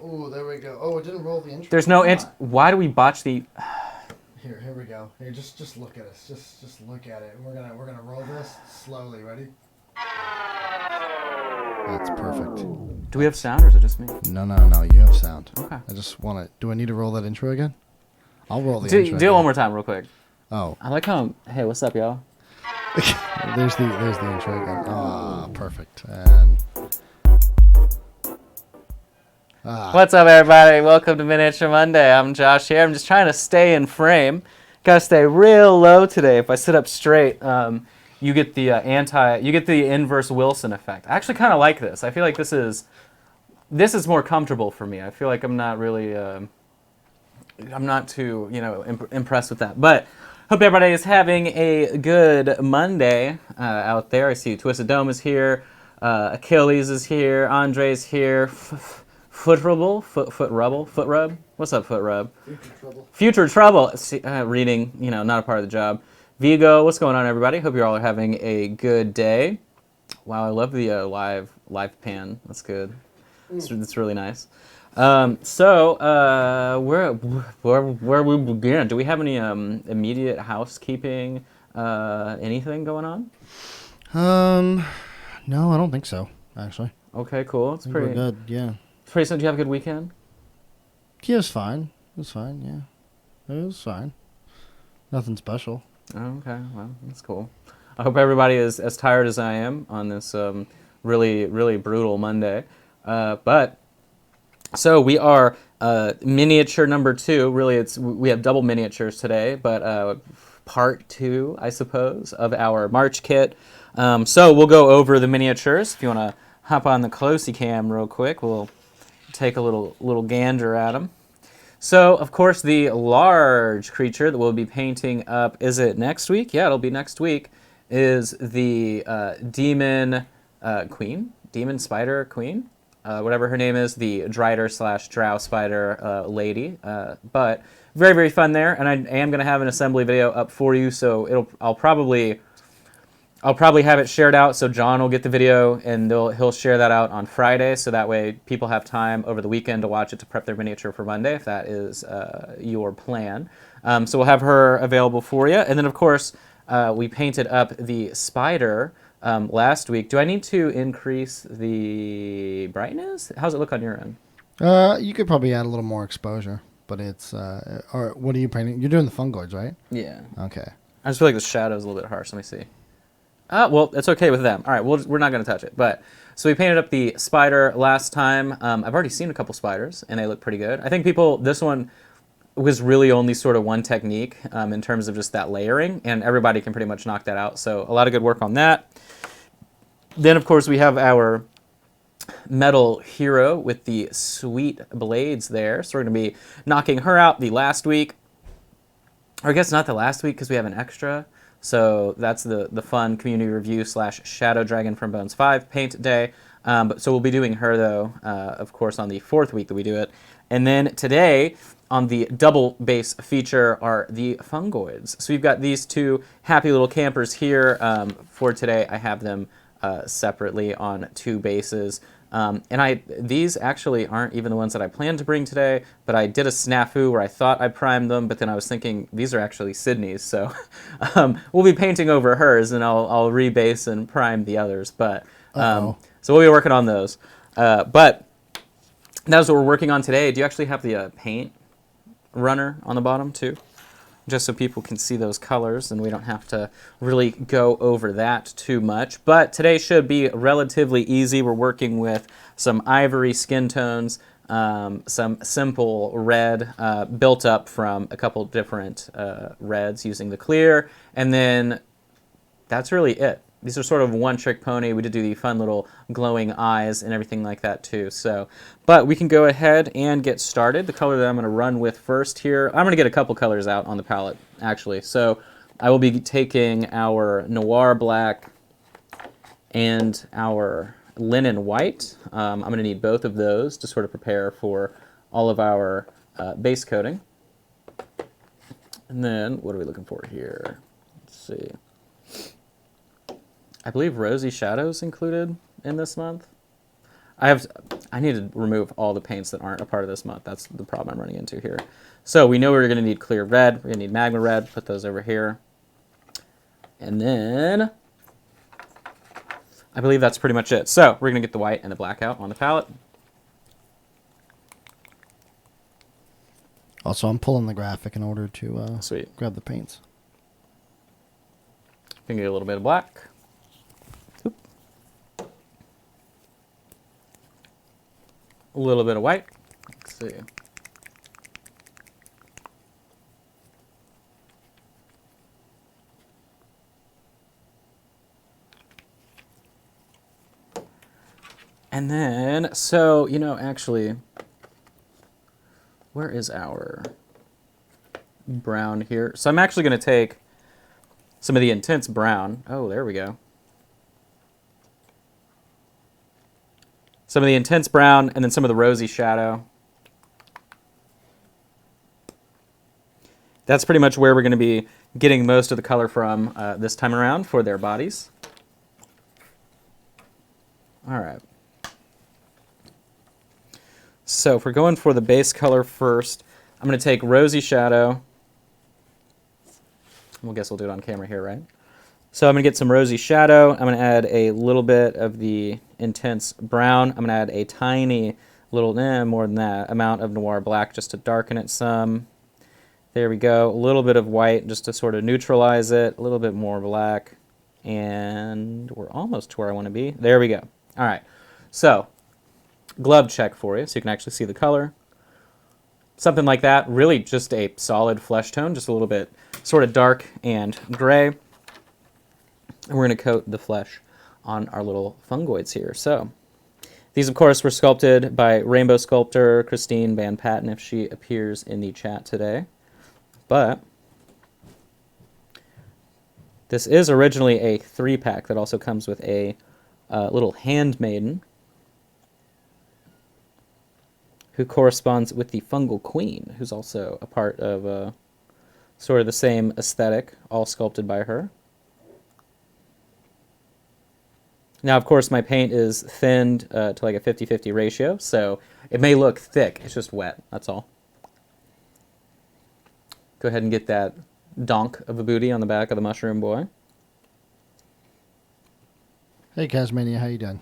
Oh, there we go. Oh, it didn't roll the intro. There's no int. Why do we botch the? Here we go. Here, just look at us. Just look at it. We're gonna roll this slowly. Ready? That's perfect. Do we have sound or is it just me? No. You have sound. Okay. I just want to. Do I need to roll that intro again? I'll roll the intro. intro. Do it one more time, real quick. Oh. I like how. Hey, what's up, y'all? there's the intro again. Ah, perfect. And. What's up, everybody? Welcome to Miniature Monday. I'm Josh here. I'm just trying to stay in frame. Gotta stay real low today. If I sit up straight, you get the inverse Wilson effect. I actually kind of like this. I feel like this is more comfortable for me. I feel like I'm not really, I'm not too, impressed with that. But hope everybody is having a good Monday out there. I see Twisted Dome is here, Achilles is here, Andre's here. Foot rub. What's up, Foot Rub? Future Trouble. Reading, not a part of the job. Vigo, what's going on, everybody? Hope you all are having a good day. Wow, I love the live pan. That's good. It's really nice. So where we begin? Do we have any immediate housekeeping? Anything going on? No, I don't think so. Actually. Okay, cool. It's pretty good. Yeah. Pretty soon. Did you have a good weekend? Yeah, it was fine. It was fine, yeah. It was fine. Nothing special. Oh, okay, well, that's cool. I hope everybody is as tired as I am on this really, really brutal Monday. So we are miniature number 2. Really, we have double miniatures today, but part 2, I suppose, of our March kit. So we'll go over the miniatures. If you want to hop on the closey cam real quick, we'll take a little gander at them. So, of course, the large creature that we'll be painting up, is it next week? Yeah, it'll be next week, is the demon queen, demon spider queen, whatever her name is, the Drider/Drow spider lady. But very, very fun there, and I am going to have an assembly video up for you, so I'll probably have it shared out, so John will get the video, and he'll share that out on Friday, so that way people have time over the weekend to watch it to prep their miniature for Monday, if that is your plan. So we'll have her available for you. And then, of course, we painted up the spider last week. Do I need to increase the brightness? How's it look on your end? You could probably add a little more exposure, but it's... or what are you painting? You're doing the fungoids, right? Yeah. Okay. I just feel like the shadow's a little bit harsh. Let me see. Well, it's okay with them. All right, we're not going to touch it. But so we painted up the spider last time. I've already seen a couple spiders, and they look pretty good. I think this one was really only sort of one technique in terms of just that layering, and everybody can pretty much knock that out. So a lot of good work on that. Then, of course, we have our metal hero with the sweet blades there. So we're going to be knocking her out the last week. Or I guess not the last week because we have an extra. So that's the fun community review / Shadow Dragon from Bones 5 paint day. So we'll be doing her, though, of course, on the 4th week that we do it. And then today, on the double base feature, are the fungoids. So we've got these two happy little campers here. For today, I have them separately on 2 bases. And these actually aren't even the ones that I planned to bring today, but I did a snafu where I thought I primed them, but then I was thinking these are actually Sydney's, so we'll be painting over hers, and I'll rebase and prime the others. But so we'll be working on those. But that's what we're working on today. Do you actually have the paint runner on the bottom too? Just so people can see those colors and we don't have to really go over that too much. But today should be relatively easy. We're working with some ivory skin tones, some simple red built up from a couple different reds using the clear, and then that's really it. These are sort of one-trick pony. We did do the fun little glowing eyes and everything like that too. But we can go ahead and get started. The color that I'm going to run with first here, I'm going to get a couple colors out on the palette, actually. So I will be taking our Noir black and our linen white. I'm going to need both of those to sort of prepare for all of our base coating. And then what are we looking for here? Let's see. I believe Rosy Shadows included in this month. I I need to remove all the paints that aren't a part of this month. That's the problem I'm running into here. So we know we're going to need clear red. We're going to need magma red. Put those over here. And then I believe that's pretty much it. So we're going to get the white and the black out on the palette. Also, I'm pulling the graphic in order to Sweet. grab the paints. Can get a little bit of black. Oop. A little bit of white. Let's see. And then, so, you know, actually, where is our brown here? So I'm actually going to take some of the intense brown. Oh, there we go. Some of the intense brown and then some of the rosy shadow. That's pretty much where we're going to be getting most of the color from this time around for their bodies. All right. So if we're going for the base color first, I'm going to take rosy shadow. Well, I guess we'll do it on camera here, right? So I'm going to get some rosy shadow. I'm going to add a little bit of the intense brown. I'm going to add a tiny little, more than that, amount of Noir black just to darken it some. There we go. A little bit of white just to sort of neutralize it. A little bit more black. And we're almost to where I want to be. There we go. All right. So glove check for you so you can actually see the color. Something like that. Really just a solid flesh tone, just a little bit sort of dark and gray. And we're going to coat the flesh on our little fungoids here. So these, of course, were sculpted by Rainbow Sculptor Christine Van Patten, if she appears in the chat today. But this is originally a 3-pack that also comes with a little handmaiden who corresponds with the fungal queen, who's also a part of sort of the same aesthetic, all sculpted by her. Now, of course, my paint is thinned to like a 50-50 ratio, so it may look thick. It's just wet, that's all. Go ahead and get that donk of a booty on the back of the mushroom boy. Hey, Casmania, how you doing?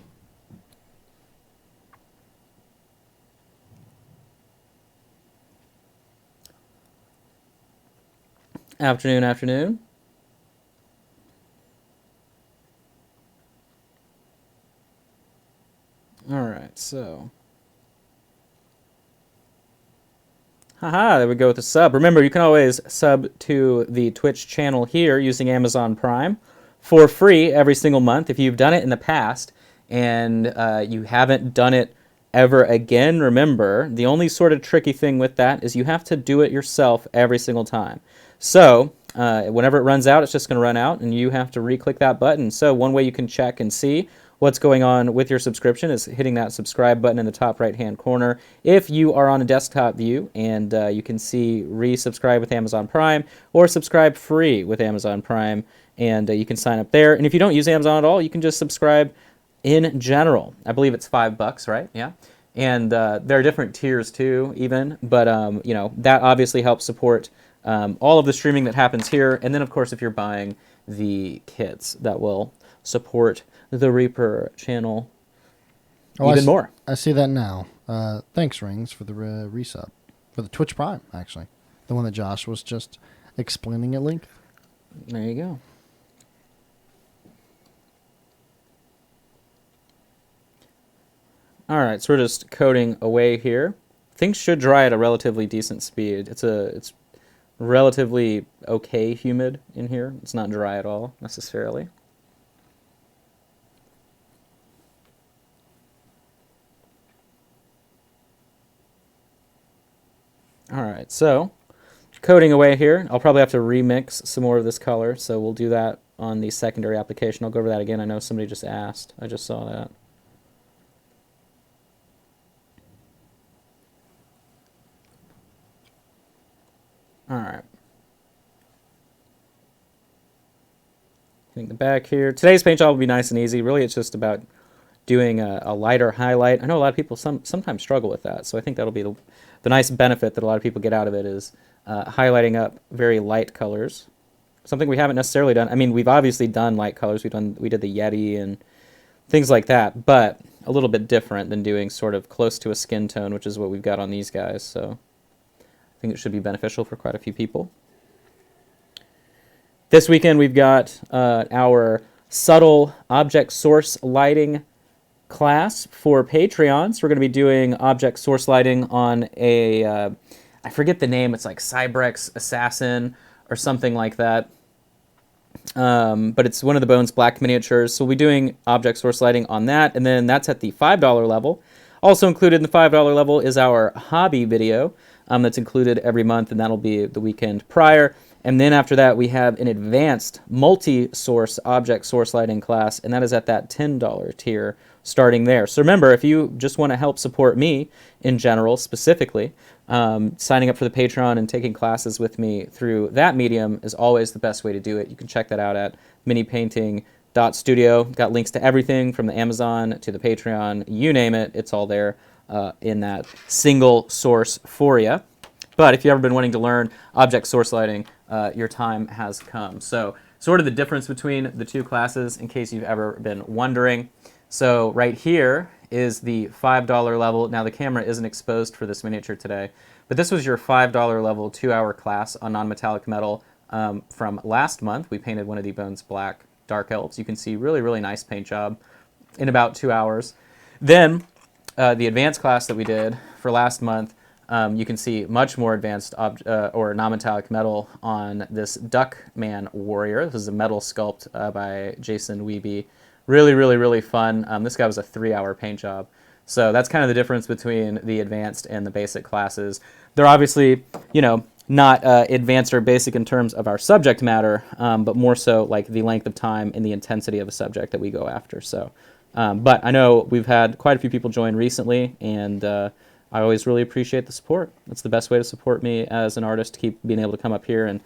Afternoon, afternoon. All right, so. Haha, there we go with the sub. Remember, you can always sub to the Twitch channel here using Amazon Prime for free every single month. If you've done it in the past and you haven't done it ever again, remember, the only sort of tricky thing with that is you have to do it yourself every single time. So whenever it runs out, it's just going to run out, and you have to re-click that button. So one way you can check and see what's going on with your subscription is hitting that subscribe button in the top right-hand corner. If you are on a desktop view, and you can see resubscribe with Amazon Prime or subscribe free with Amazon Prime, and you can sign up there. And if you don't use Amazon at all, you can just subscribe in general. I believe it's $5, right? Yeah. And there are different tiers too, even. But you know, that obviously helps support all of the streaming that happens here. And then, of course, if you're buying the kits, that will support the Reaper channel even more. I see that now. Thanks, Rings, for the resub. For the Twitch Prime, actually. The one that Josh was just explaining at length. There you go. All right, so we're just coating away here. Things should dry at a relatively decent speed. It's relatively okay humid in here. It's not dry at all, necessarily. All right, so coating away here. I'll probably have to remix some more of this color, so we'll do that on the secondary application. I'll go over that again. I know somebody just asked. I just saw that. All right. Hitting the back here. Today's paint job will be nice and easy. Really, it's just about doing a lighter highlight. I know a lot of people sometimes struggle with that, so I think that'll be the nice benefit that a lot of people get out of it is highlighting up very light colors. Something we haven't necessarily done. I mean, we've obviously done light colors. We did the Yeti and things like that, but a little bit different than doing sort of close to a skin tone, which is what we've got on these guys. So I think it should be beneficial for quite a few people. This weekend we've got our subtle object source lighting class for Patreons. We're going to be doing object source lighting on a, I forget the name, it's like Cybrex Assassin or something like that. But it's one of the Bones Black miniatures, so we'll be doing object source lighting on that, and then that's at the $5 level. Also included in the $5 level is our hobby video that's included every month, and that'll be the weekend prior. And then after that, we have an advanced multi-source object source lighting class, and that is at that $10 tier starting there. So remember, if you just want to help support me in general, specifically, signing up for the Patreon and taking classes with me through that medium is always the best way to do it. You can check that out at minipainting.studio. Got links to everything from the Amazon to the Patreon, you name it, it's all there in that single source for you. But if you've ever been wanting to learn object source lighting, your time has come. So sort of the difference between the two classes, in case you've ever been wondering. So right here is the $5 level. Now the camera isn't exposed for this miniature today, but this was your $5 level 2-hour class on non-metallic metal from last month. We painted one of the Bones Black Dark Elves. You can see really, really nice paint job in about 2 hours. Then the advanced class that we did for last month, you can see much more advanced or non-metallic metal on this Duckman Warrior. This is a metal sculpt by Jason Wiebe. Really, really, really fun. This guy was a 3-hour paint job. So that's kind of the difference between the advanced and the basic classes. They're obviously, you know, not advanced or basic in terms of our subject matter, but more so like the length of time and the intensity of a subject that we go after. So, but I know we've had quite a few people join recently, and I always really appreciate the support. It's the best way to support me as an artist, to keep being able to come up here and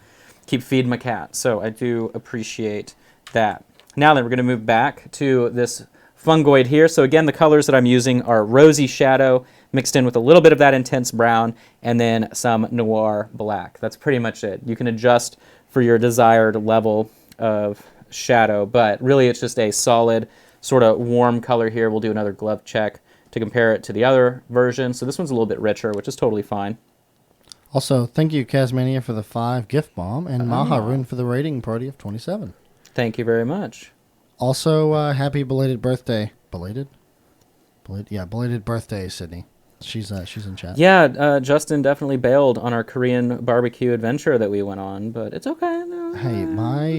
keep feeding my cat. So I do appreciate that. Now then, we're going to move back to this fungoid here. So again, the colors that I'm using are rosy shadow mixed in with a little bit of that intense brown and then some noir black. That's pretty much it. You can adjust for your desired level of shadow, but really it's just a solid sort of warm color here. We'll do another glove check to compare it to the other version. So this one's a little bit richer, which is totally fine. Also, thank you, Kazmania, for the 5 gift bomb, and Maharoon for the rating party of 27. Thank you very much. Also, happy belated birthday. Belated? Belated birthday, Sydney. She's in chat. Yeah, Justin definitely bailed on our Korean barbecue adventure that we went on, but it's okay. Hey,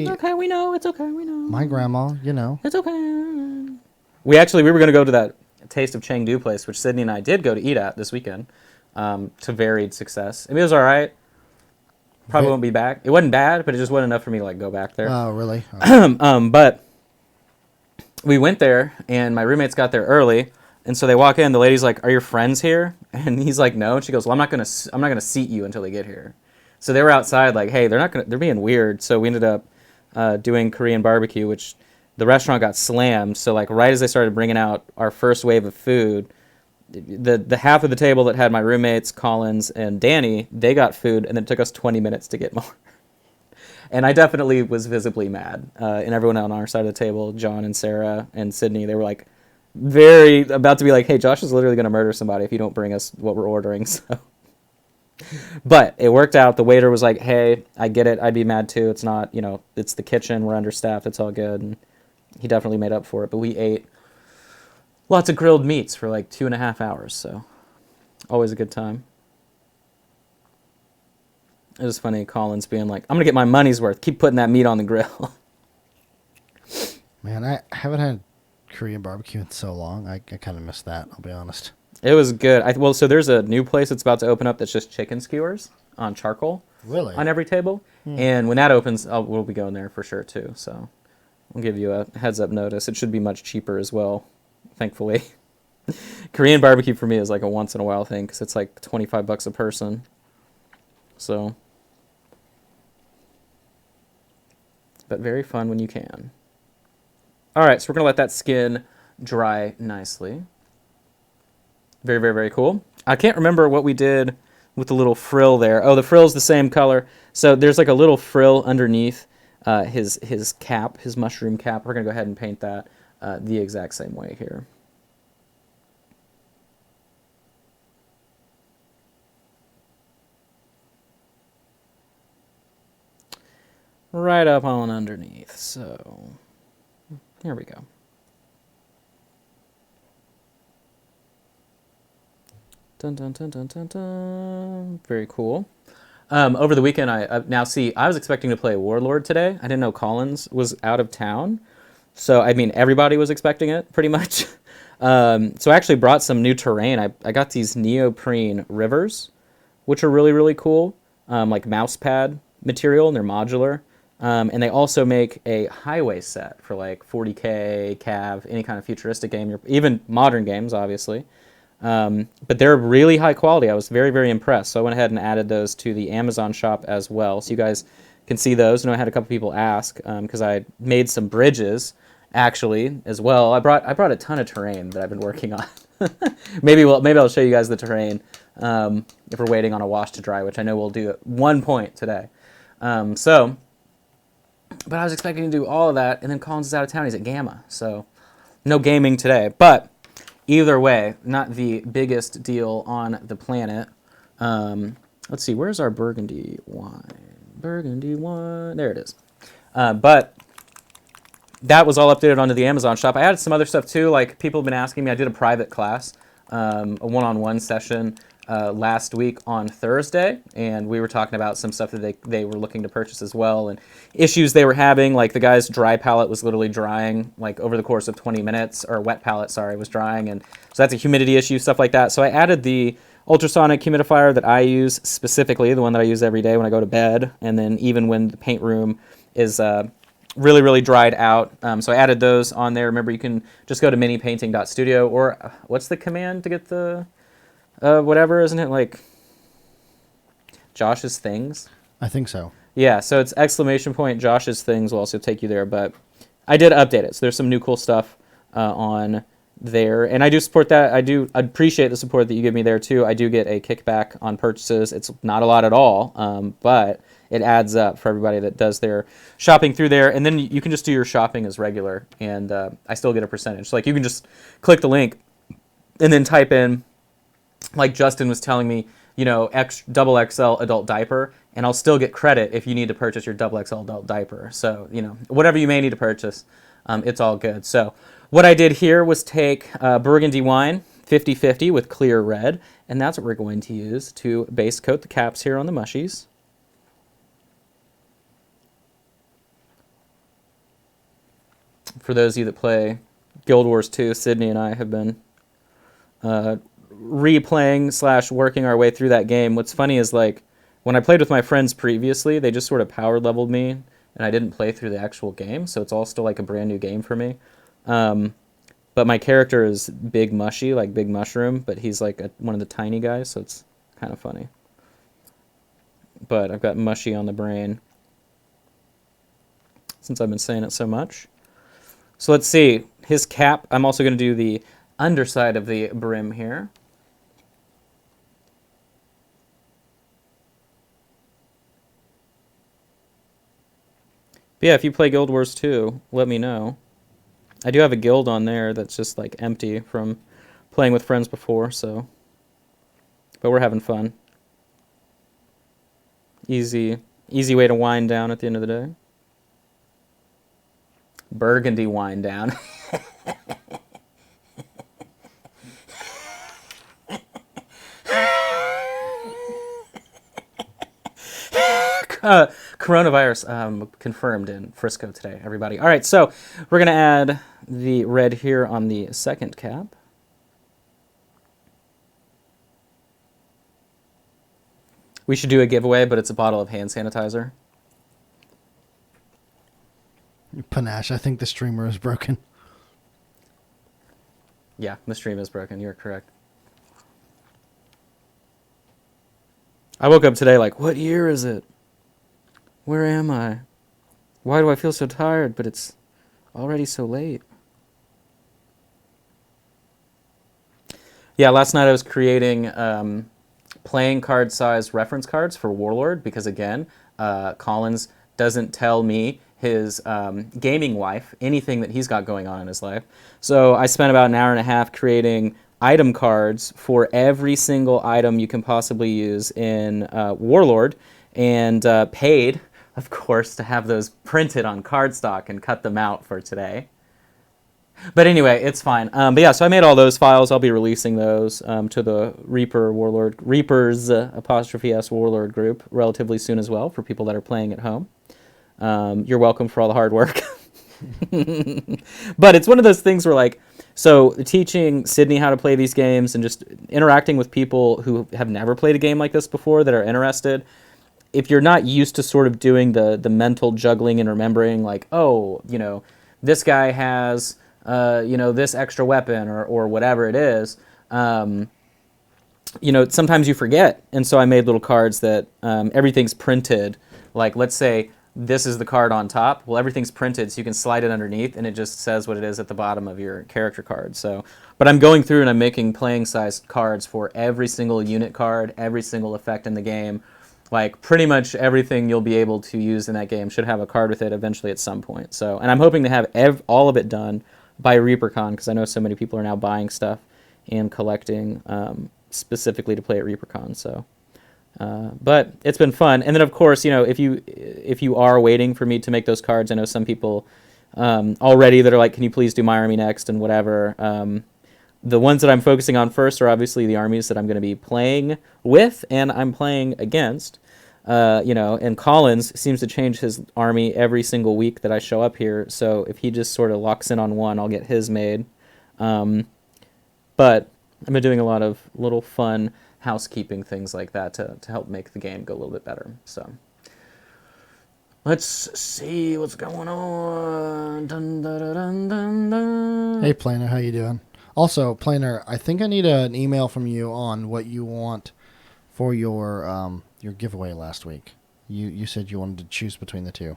It's okay, we know. It's okay, we know. My grandma, you know. It's okay. We were going to go to that Taste of Chengdu place, which Sydney and I did go to eat at this weekend, to varied success. I mean, it was all right. Probably won't be back. It wasn't bad, but it just wasn't enough for me to like go back there. Oh, really? But we went there, and my roommates got there early, and so they walk in. The lady's like, "Are your friends here?" And he's like, "No." And she goes, "Well, I'm not gonna seat you until they get here." So they were outside, like, "Hey, they're being weird." So we ended up doing Korean barbecue, which the restaurant got slammed. So like right as they started bringing out our first wave of food, the half of the table that had my roommates, Collins and Danny, they got food, and then it took us 20 minutes to get more. And I definitely was visibly mad. And everyone on our side of the table, John and Sarah and Sydney, they were like very about to be like, "Hey, Josh is literally going to murder somebody if you don't bring us what we're ordering." So, but it worked out. The waiter was like, "Hey, I get it. I'd be mad too. It's not, it's the kitchen. We're understaffed. It's all good." And he definitely made up for it. But we ate lots of grilled meats for like 2.5 hours. So always a good time. It was funny, Collins being like, "I'm going to get my money's worth. Keep putting that meat on the grill." Man, I haven't had Korean barbecue in so long. I kind of miss that, I'll be honest. It was good. So there's a new place that's about to open up that's just chicken skewers on charcoal. Really? On every table. And when that opens, we'll be going there for sure too. So I'll give you a heads up notice. It should be much cheaper as well, thankfully. Korean barbecue for me is like a once in a while thing because it's like $25 a person. So, but very fun when you can. All right, so we're going to let that skin dry nicely. Very, very, very cool. I can't remember what we did with the little frill there. Oh, the frill's the same color. So there's like a little frill underneath his cap, his mushroom cap. We're going to go ahead and paint that the exact same way here. Right up on underneath. So here we go. Dun, dun, dun, dun, dun, dun. Very cool. Over the weekend, I was expecting to play Warlord today. I didn't know Collins was out of town. So, I mean, everybody was expecting it, pretty much. So I actually brought some new terrain. I got these neoprene rivers, which are really, really cool. Like mouse pad material, and they're modular. And they also make a highway set for like 40K, Cav, any kind of futuristic game, even modern games, obviously. But they're really high quality. I was very, very impressed. So I went ahead and added those to the Amazon shop as well. So you guys can see those. I know I had a couple people ask because I made some bridges actually as well. I brought a ton of terrain that I've been working on. maybe I'll show you guys the terrain if we're waiting on a wash to dry, which I know we'll do at one point today. But I was expecting to do all of that, and then Collins is out of town. He's at Gamma, so no gaming today. But either way, not the biggest deal on the planet. Let's see, where's our burgundy wine? Burgundy wine, there it is. But that was all updated onto the Amazon shop. I added some other stuff too, like people have been asking me. I did a private class, a one-on-one session last week on Thursday, and we were talking about some stuff that they were looking to purchase as well, and issues they were having, like the guy's dry palette was literally drying like over the course of 20 minutes, or wet palette, sorry, was drying, and so that's a humidity issue, stuff like that. So I added the ultrasonic humidifier that I use specifically, the one that I use every day when I go to bed, and then even when the paint room is really, really dried out. So I added those on there. Remember, you can just go to minipainting.studio, or what's the command to get the whatever, isn't it like Josh's Things? I think so. Yeah, so it's ! Josh's Things will also take you there, but I did update it. So there's some new cool stuff on there, and I do support that. I appreciate the support that you give me there too. I do get a kickback on purchases. It's not a lot at all, but it adds up for everybody that does their shopping through there, and then you can just do your shopping as regular, and I still get a percentage. So like you can just click the link and then type in, like Justin was telling me, you know, double XL adult diaper, and I'll still get credit if you need to purchase your double XL adult diaper. So, you know, whatever you may need to purchase, it's all good. So what I did here was take burgundy wine, 50/50 with clear red, and that's what we're going to use to base coat the caps here on the mushies. For those of you that play Guild Wars 2, Sydney and I have been replaying / working our way through that game. What's funny is, like, when I played with my friends previously, they just sort of power leveled me, and I didn't play through the actual game, so it's all still like a brand new game for me. But my character is Big Mushy, like Big Mushroom, but he's like one of the tiny guys, so it's kind of funny. But I've got Mushy on the brain, since I've been saying it so much. So let's see, his cap, I'm also going to do the underside of the brim here. But yeah, if you play Guild Wars 2, let me know. I do have a guild on there that's just like empty from playing with friends before, so. But we're having fun. Easy way to wind down at the end of the day. Burgundy wind down. Coronavirus confirmed in Frisco today, everybody. All right, so we're going to add the red here on the second cap. We should do a giveaway, but it's a bottle of hand sanitizer. Panache, I think the streamer is broken. Yeah, the stream is broken. You're correct. I woke up today like, what year is it? Where am I? Why do I feel so tired, but it's already so late? Yeah, last night I was creating playing card size reference cards for Warlord because, again, Collins doesn't tell me his gaming wife anything that he's got going on in his life. So I spent about an hour and a half creating item cards for every single item you can possibly use in Warlord, and paid, of course, to have those printed on cardstock and cut them out for today. But anyway, it's fine. But yeah, so I made all those files. I'll be releasing those to the Reapers apostrophe S Warlord group relatively soon as well for people that are playing at home. You're welcome for all the hard work. But it's one of those things where, like, so teaching Sydney how to play these games and just interacting with people who have never played a game like this before that are interested. If you're not used to sort of doing the mental juggling and remembering, like, oh, this guy has, this extra weapon or whatever it is, sometimes you forget. And so I made little cards that everything's printed. Like, let's say this is the card on top. Well, everything's printed, so you can slide it underneath, and it just says what it is at the bottom of your character card. So, but I'm going through and I'm making playing size cards for every single unit card, every single effect in the game. Like, pretty much everything you'll be able to use in that game should have a card with it eventually at some point. So, and I'm hoping to have all of it done by ReaperCon, because I know so many people are now buying stuff and collecting specifically to play at ReaperCon. So, but it's been fun. And then, of course, if you are waiting for me to make those cards, I know some people already that are like, can you please do my army next and whatever. The ones that I'm focusing on first are obviously the armies that I'm going to be playing with and I'm playing against. And Collins seems to change his army every single week that I show up here. So if he just sort of locks in on one, I'll get his made. But I've been doing a lot of little fun housekeeping things like that to help make the game go a little bit better. So let's see what's going on. Dun, dun, dun, dun, dun. Hey, Planner, how you doing? Also, Planner, I think I need an email from you on what you want for your giveaway last week. You said you wanted to choose between the two.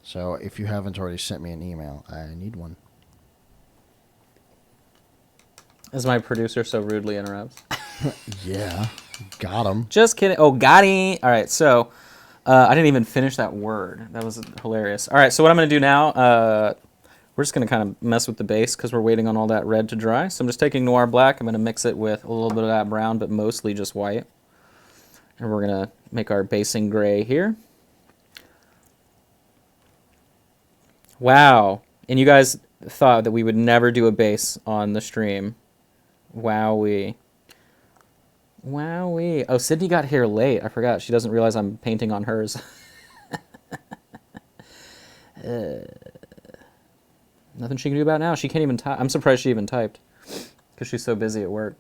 So if you haven't already sent me an email, I need one. As my producer so rudely interrupts. Yeah, got him. Just kidding. Oh, got him. All right, so I didn't even finish that word. That was hilarious. All right, so what I'm going to do now, we're just going to kind of mess with the base because we're waiting on all that red to dry. So I'm just taking Noir Black. I'm going to mix it with a little bit of that brown, but mostly just white. And we're going to make our Basin gray here. Wow. And you guys thought that we would never do a base on the stream. Wowie. Wowie. Oh, Sydney got here late. I forgot. She doesn't realize I'm painting on hers. Nothing she can do about it now. She can't even type. I'm surprised she even typed because she's so busy at work.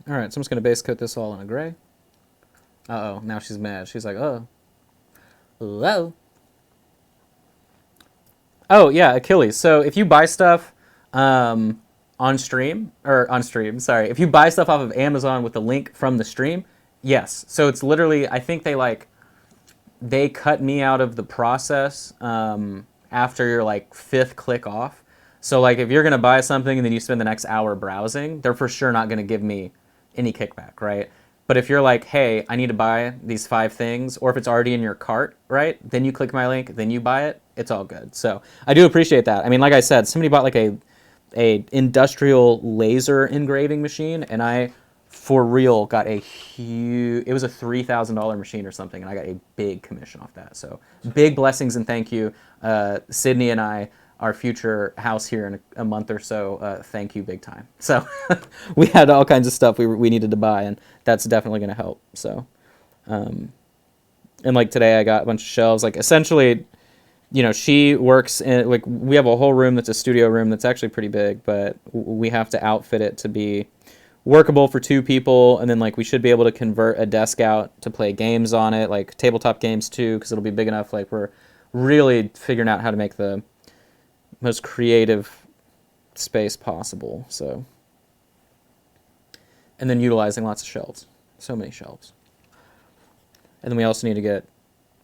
All right, so I'm just going to base coat this all in a gray. Uh-oh, now she's mad. She's like, oh. Hello. Oh, yeah, Achilles. So if you buy stuff if you buy stuff off of Amazon with the link from the stream, yes. So it's literally, I think they cut me out of the process after your like 5th click off. So like if you're going to buy something and then you spend the next hour browsing, they're for sure not going to give me any kickback, right? But if you're like, hey, I need to buy these 5 things, or if it's already in your cart, right, then you click my link, then you buy it, it's all good. So I do appreciate that. I mean, like I said, somebody bought like a industrial laser engraving machine, and I, for real, got a huge, it was a $3,000 machine or something, and I got a big commission off that. So big blessings and thank you. Sydney and I, our future house here in a month or so, thank you big time. So we had all kinds of stuff we needed to buy, and that's definitely going to help. So, and like today I got a bunch of shelves. Like essentially, she works in, like, we have a whole room that's a studio room that's actually pretty big, but we have to outfit it to be workable for 2 people. And then like we should be able to convert a desk out to play games on it, like tabletop games too, because it'll be big enough. Like we're really figuring out how to make the most creative space possible. So, and then utilizing lots of shelves, so many shelves. And then we also need to get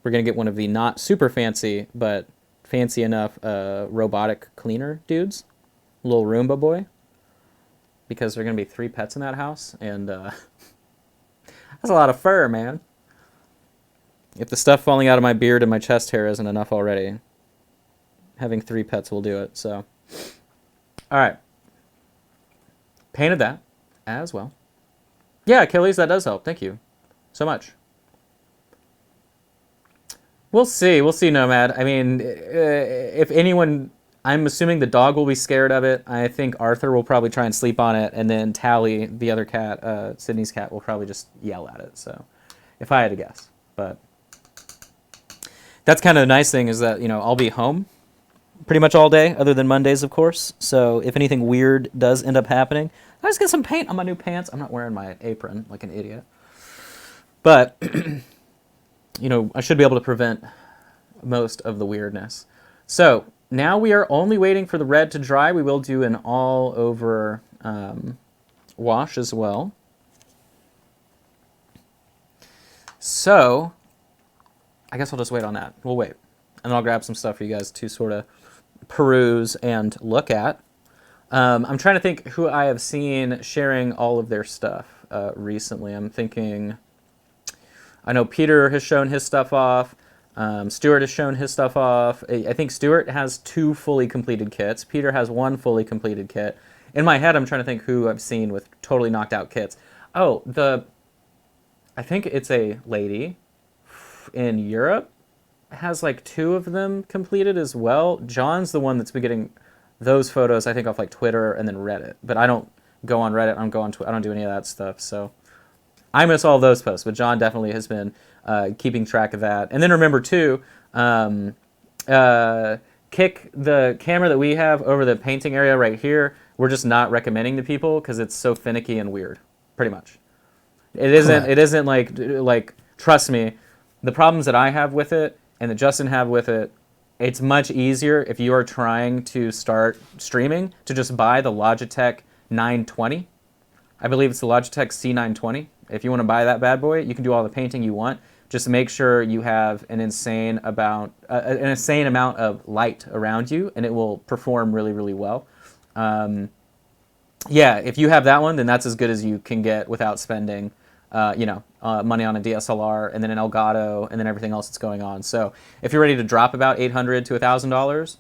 we're going to get one of the not super fancy, but fancy enough robotic cleaner dudes. Little Roomba boy. Because there are going to be 3 pets in that house, and that's a lot of fur, man. If the stuff falling out of my beard and my chest hair isn't enough already, having 3 pets will do it, so. All right. Painted that as well. Yeah, Achilles, that does help. Thank you so much. We'll see. We'll see, Nomad. I mean, if anyone... I'm assuming the dog will be scared of it. I think Arthur will probably try and sleep on it, and then Tally, the other cat, Sydney's cat, will probably just yell at it. So, if I had to guess, but that's kind of the nice thing is that I'll be home pretty much all day, other than Mondays, of course. So if anything weird does end up happening, I just get some paint on my new pants. I'm not wearing my apron like an idiot, but I should be able to prevent most of the weirdness. So. Now we are only waiting for the red to dry. We will do an all-over wash as well. So, I guess I'll just wait on that. We'll wait. And then I'll grab some stuff for you guys to sort of peruse and look at. I'm trying to think who I have seen sharing all of their stuff recently. I'm thinking, I know Peter has shown his stuff off. Stuart has shown his stuff off. I think Stuart has 2 fully completed kits. Peter has 1 fully completed kit. In my head, I'm trying to think who I've seen with totally knocked out kits. Oh, I think it's a lady in Europe has like 2 of them completed as well. John's the one that's been getting those photos, I think, off like Twitter and then Reddit. But I don't go on Reddit. I don't do any of that stuff. So I miss all those posts. But John definitely has been keeping track of that. And then remember, too, kick the camera that we have over the painting area right here. We're just not recommending to people because it's so finicky and weird, pretty much. It isn't. Correct. It isn't like trust me, the problems that I have with it and that Justin have with it, it's much easier if you are trying to start streaming to just buy the Logitech 920. I believe it's the Logitech C920. If you want to buy that bad boy, you can do all the painting you want. Just make sure you have an insane amount of light around you, and it will perform really, really well. Yeah, if you have that one, then that's as good as you can get without spending, money on a DSLR and then an Elgato and then everything else that's going on. So if you're ready to drop about $800 to $1,000,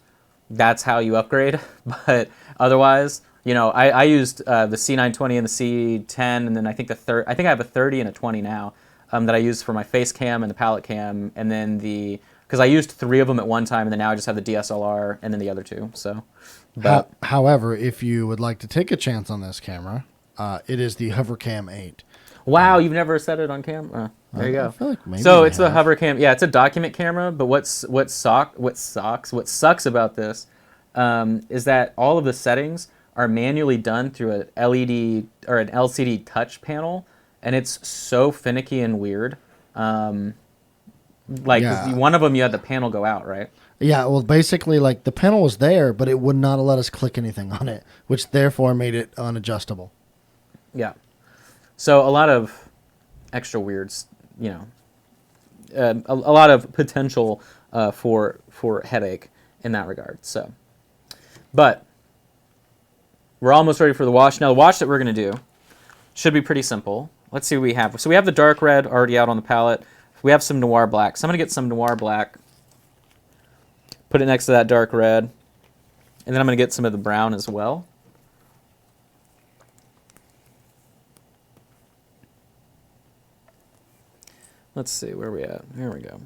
that's how you upgrade. But otherwise, I used the C920 and the C10, and then I think I have a 30 and a 20 now. That I use for my face cam and the palette cam, and then because I used 3 of them at one time, and then now I just have the DSLR and then the other 2. So, but however, if you would like to take a chance on this camera, it is the Hovercam 8. Wow, you've never set it on cam? There you go. I feel like maybe so it's the Hovercam. Yeah, it's a document camera. But what sucks about this is that all of the settings are manually done through an LED or an LCD touch panel. And it's so finicky and weird. One of them, you had the panel go out, right? Yeah, well, basically, the panel was there, but it would not let us click anything on it, which therefore made it unadjustable. Yeah. So a lot of extra weirds, a lot of potential for headache in that regard. So, but we're almost ready for the wash. Now, the wash that we're going to do should be pretty simple. Let's see what we have. So we have the dark red already out on the palette. We have some Noir black. So I'm going to get some Noir black, put it next to that dark red, and then I'm going to get some of the brown as well. Let's see, where are we at? Here we go.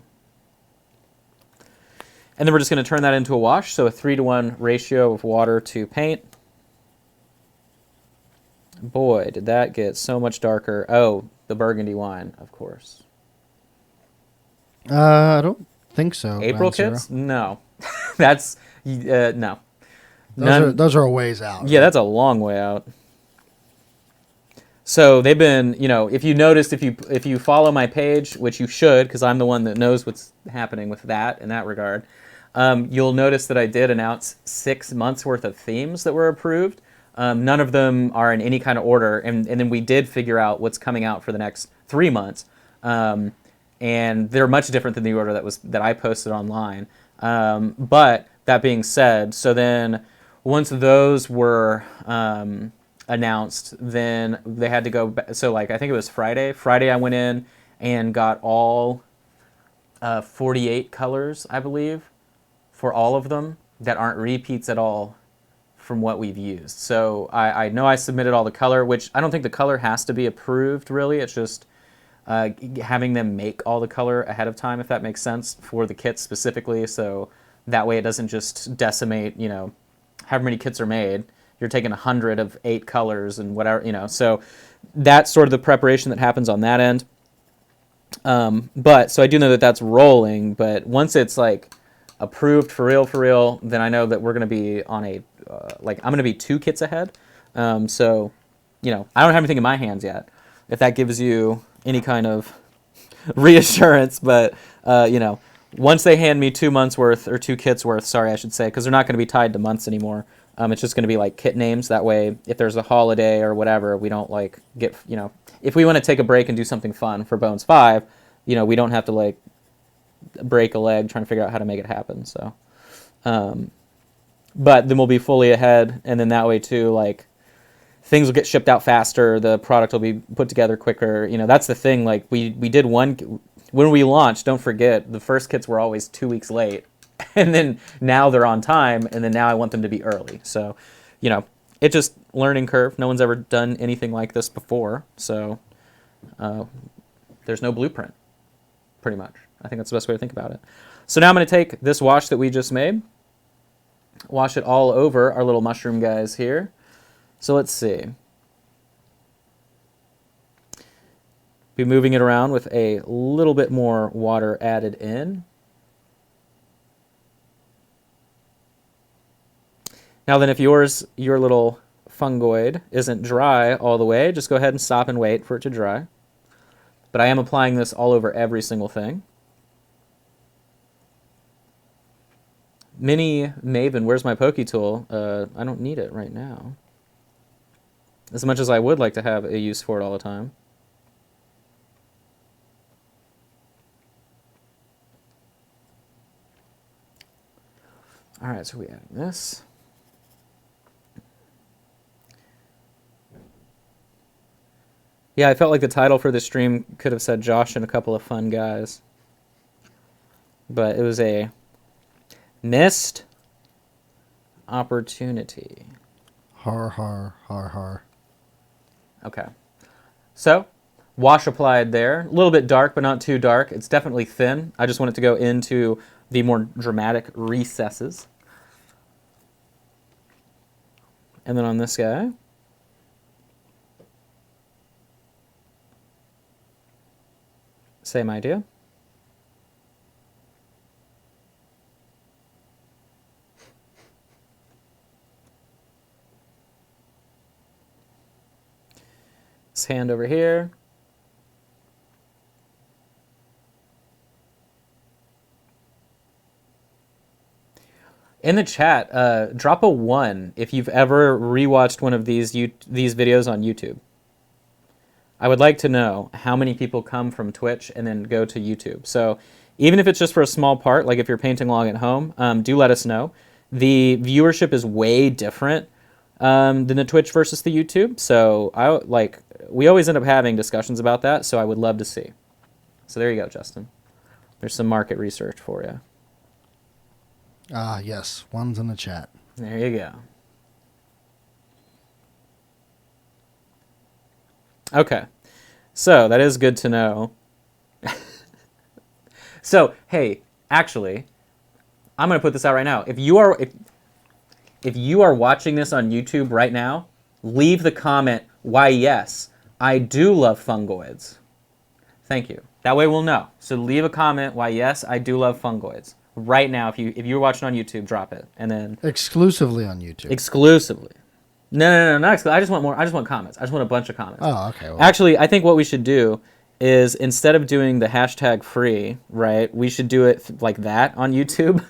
And then we're just going to turn that into a wash, so a 3-to-1 ratio of water to paint. Boy, did that get so much darker. Oh, the burgundy wine, of course. I don't think so. April kits? No. That's, no. Those are a ways out. Yeah, that's a long way out. So they've been, if you noticed, if you follow my page, which you should, because I'm the one that knows what's happening with that in that regard, you'll notice that I did announce 6 months worth of themes that were approved. None of them are in any kind of order, and then we did figure out what's coming out for the next 3 months. And and they're much different than the order that I posted online. But that being said, so then once those were announced, then they had to go back. So like I think it was Friday. Friday I went in and got all 48 colors, I believe, for all of them that aren't repeats at all from what we've used. So I know I submitted all the color, which I don't think the color has to be approved really. It's just having them make all the color ahead of time, if that makes sense, for the kits specifically. So that way it doesn't just decimate, however many kits are made. You're taking 100 of 8 colors and whatever, So that's sort of the preparation that happens on that end. But so I do know that that's rolling, but once it's like approved for real, then I know that we're going to be on a, I'm going to be 2 kits ahead. So, I don't have anything in my hands yet, if that gives you any kind of reassurance, but, once they hand me 2 months worth, or 2 kits worth, sorry, I should say, because they're not going to be tied to months anymore. It's just going to be like kit names. That way, if there's a holiday or whatever, we don't like get, if we want to take a break and do something fun for Bones 5, we don't have to like break a leg trying to figure out how to make it happen. So, but then we'll be fully ahead, and then that way too, like things will get shipped out faster. The product will be put together quicker. That's the thing. Like we did one when we launched. Don't forget, the first kits were always 2 weeks late, and then now they're on time, and then now I want them to be early. So, it's just learning curve. No one's ever done anything like this before, so there's no blueprint, pretty much. I think that's the best way to think about it. So now I'm going to take this wash that we just made, wash it all over our little mushroom guys here. So let's see. Be moving it around with a little bit more water added in. Now then, if your little fungoid isn't dry all the way, just go ahead and stop and wait for it to dry. But I am applying this all over every single thing. Mini Maven, where's my Poke Tool? I don't need it right now. As much as I would like to have a use for it all the time. Alright, so we add this. Yeah, I felt like the title for the stream could have said Josh and a couple of fun guys. But it was a missed opportunity. Har, har, har, har. Okay. So, wash applied there. A little bit dark, but not too dark. It's definitely thin. I just want it to go into the more dramatic recesses. And then on this guy, same idea. This hand over here. In the chat, drop a 1 if you've ever rewatched one of these videos on YouTube. I would like to know how many people come from Twitch and then go to YouTube. So even if it's just for a small part, like if you're painting along at home, do let us know. The viewership is way different than the Twitch versus the YouTube. So we always end up having discussions about that. So I would love to see. So there you go, Justin. There's some market research for you. Ah, yes. 1's in the chat. There you go. Okay. So that is good to know. So, hey, actually, I'm going to put this out right now. If you are watching this on YouTube right now, leave the comment, why yes, I do love fungoids. Thank you. That way we'll know. So leave a comment, why yes, I do love fungoids. Right now, if you're watching on YouTube, drop it. And then exclusively on YouTube. Exclusively. No, not exclusively. I just want more. I just want comments. I just want a bunch of comments. Oh, okay. Well. Actually, I think what we should do is instead of doing the hashtag free, right, we should do it like that on YouTube,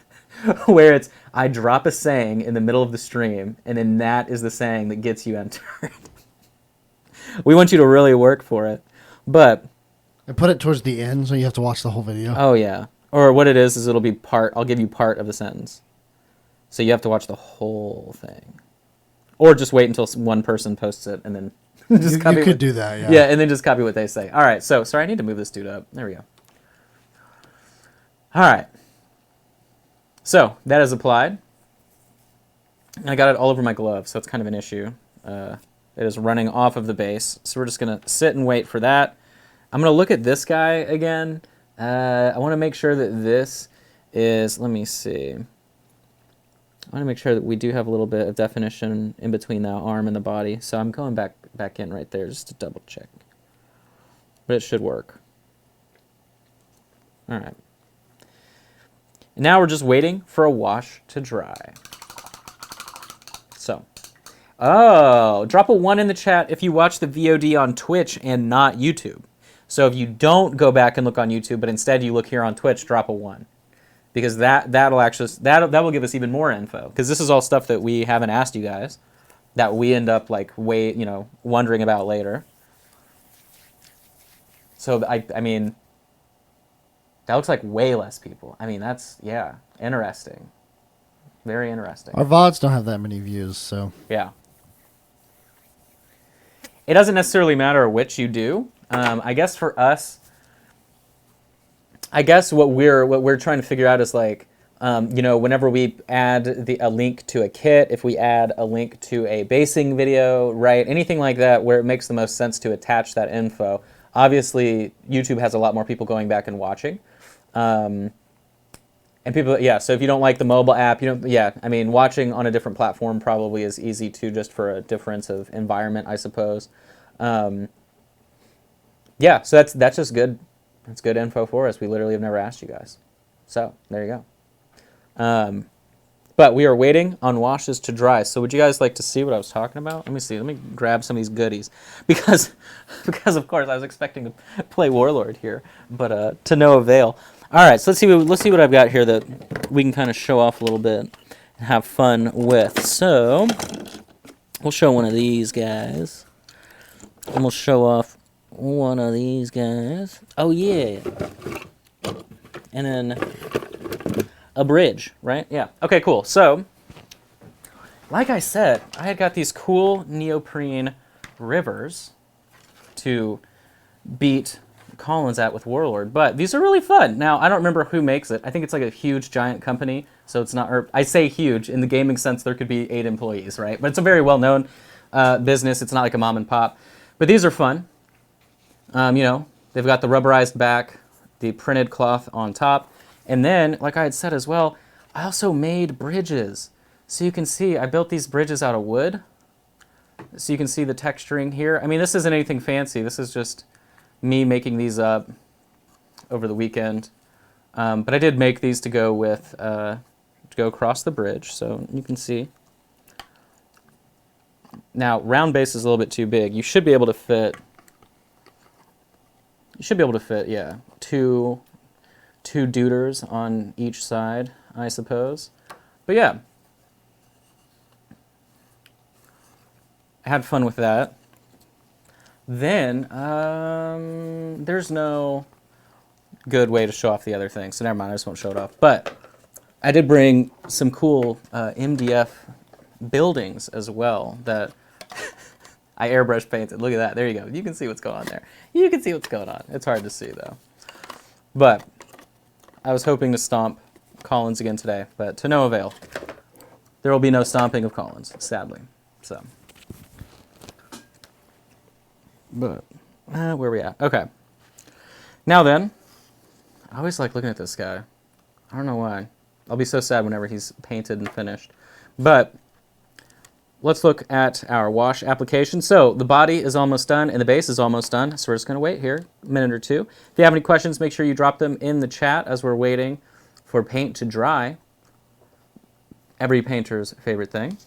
where it's I drop a saying in the middle of the stream, and then that is the saying that gets you entered. We want you to really work for it. But I put it towards the end, so you have to watch the whole video. Oh, yeah. Or what it is it'll be I'll give you part of the sentence. So you have to watch the whole thing. Or just wait until one person posts it and then just copy you could do that, yeah. Yeah, and then just copy what they say. All right, so, sorry, I need to move this dude up. There we go. All right. So, that is applied. I got it all over my glove, so it's kind of an issue. It is running off of the base. So we're just going to sit and wait for that. I'm going to look at this guy again. I want to make sure that this is, let me see. I want to make sure that we do have a little bit of definition in between the arm and the body. So I'm going back in right there just to double check. But it should work. All right. Now we're just waiting for a wash to dry. So, drop a 1 in the chat if you watch the VOD on Twitch and not YouTube. So if you don't go back and look on YouTube, but instead you look here on Twitch, drop a 1. Because that will give us even more info. Because this is all stuff that we haven't asked you guys, that we end up like wondering about later. So I mean, that looks like way less people. I mean, that's, yeah, interesting. Very interesting. Our VODs don't have that many views, so. Yeah. It doesn't necessarily matter which you do. I guess for us, what we're trying to figure out is like, whenever we add a link to a kit, if we add a link to a basing video, right, anything like that where it makes the most sense to attach that info. Obviously, YouTube has a lot more people going back and watching. And people, yeah, so if you don't like the mobile app, I mean, watching on a different platform probably is easy too, just for a difference of environment, I suppose. Yeah, so that's just good. That's good info for us. We literally have never asked you guys. So, there you go. But we are waiting on washes to dry. So would you guys like to see what I was talking about? Let me see. Let me grab some of these goodies. Because of course, I was expecting to play Warlord here, but to no avail. All right, so let's see what I've got here that we can kind of show off a little bit and have fun with. So we'll show one of these guys, and we'll show off one of these guys. Oh yeah, and then a bridge, right? Yeah. Okay, cool. So, like I said, I had got these cool neoprene rivers to beat Collins at with Warlord, but these are really fun. Now, I don't remember who makes it. I think it's like a huge, giant company, so it's not, or I say huge, in the gaming sense, there could be 8 employees, right? But it's a very well-known business. It's not like a mom and pop. But these are fun. They've got the rubberized back, the printed cloth on top, and then, like I had said as well, I also made bridges. So you can see, I built these bridges out of wood. So you can see the texturing here. I mean, this isn't anything fancy. This is just me making these up over the weekend. But I did make these to go with, to go across the bridge, so you can see. Now, round base is a little bit too big. You should be able to fit, yeah, two deuters on each side, I suppose. But yeah, I had fun with that. Then, there's no good way to show off the other thing, so never mind, I just won't show it off. But I did bring some cool MDF buildings as well that I airbrush painted. Look at that, there you go. You can see what's going on there. You can see what's going on. It's hard to see though. But I was hoping to stomp Collins again today, but to no avail. There will be no stomping of Collins, sadly. So. But, where are we at? Okay. Now then, I always like looking at this guy. I don't know why. I'll be so sad whenever he's painted and finished. But, let's look at our wash application. So, the body is almost done and the base is almost done. So, we're just going to wait here a minute or two. If you have any questions, make sure you drop them in the chat as we're waiting for paint to dry. Every painter's favorite thing.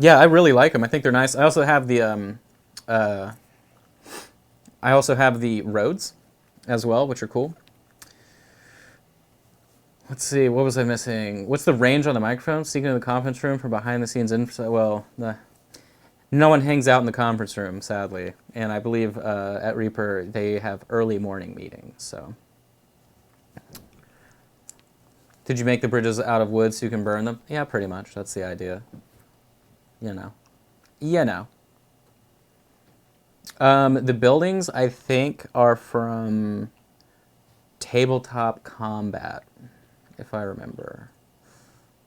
Yeah, I really like them. I think they're nice. I also have the roads as well, which are cool. Let's see, what was I missing? What's the range on the microphone? Speaking in the conference room for behind the scenes info. Well, no one hangs out in the conference room, sadly. And I believe at Reaper they have early morning meetings. So, did you make the bridges out of wood so you can burn them? Yeah, pretty much. That's the idea. You know. The buildings I think are from Tabletop Combat, if I remember.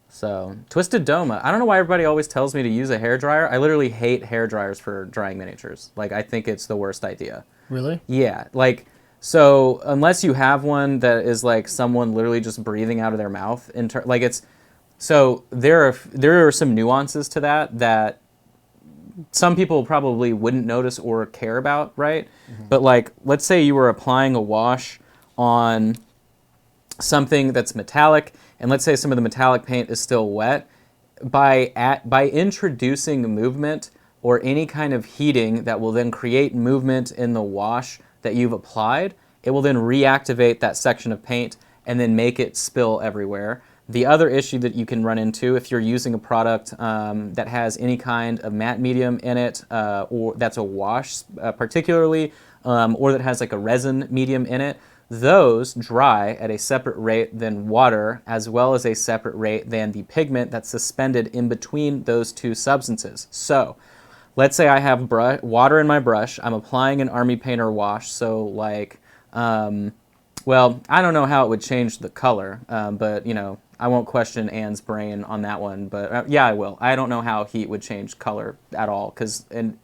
So, Twisted Doma. I don't know why everybody always tells me to use a hairdryer. I literally hate hairdryers for drying miniatures. Like, I think it's the worst idea. Really? Yeah. Like, so unless you have one that is like someone literally just breathing out of their mouth, like it's, so there are some nuances to that some people probably wouldn't notice or care about, right? Mm-hmm. But like, let's say you were applying a wash on something that's metallic, and let's say some of the metallic paint is still wet. By introducing movement or any kind of heating that will then create movement in the wash that you've applied, it will then reactivate that section of paint and then make it spill everywhere. The other issue that you can run into if you're using a product that has any kind of matte medium in it, or that's a wash particularly, or that has like a resin medium in it, those dry at a separate rate than water, as well as a separate rate than the pigment that's suspended in between those two substances. So, let's say I have water in my brush, I'm applying an Army Painter wash, so like, well, I don't know how it would change the color, but you know, I won't question Anne's brain on that one, but yeah, I will. I don't know how heat would change color at all, because a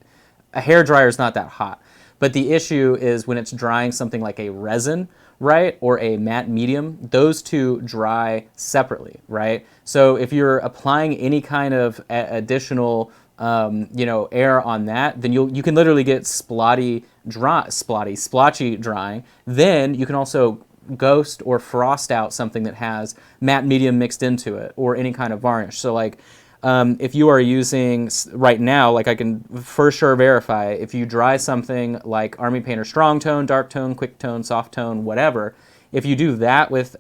hairdryer is not that hot. But the issue is when it's drying something like a resin, right, or a matte medium, those two dry separately, right? So if you're applying any kind of additional, air on that, then you can literally get splotchy drying. Then you can also ghost or frost out something that has matte medium mixed into it, or any kind of varnish. So like, if you are using right now, like I can for sure verify, if you dry something like Army Painter Strong Tone, Dark Tone, Quick Tone, Soft Tone, whatever, if you do that with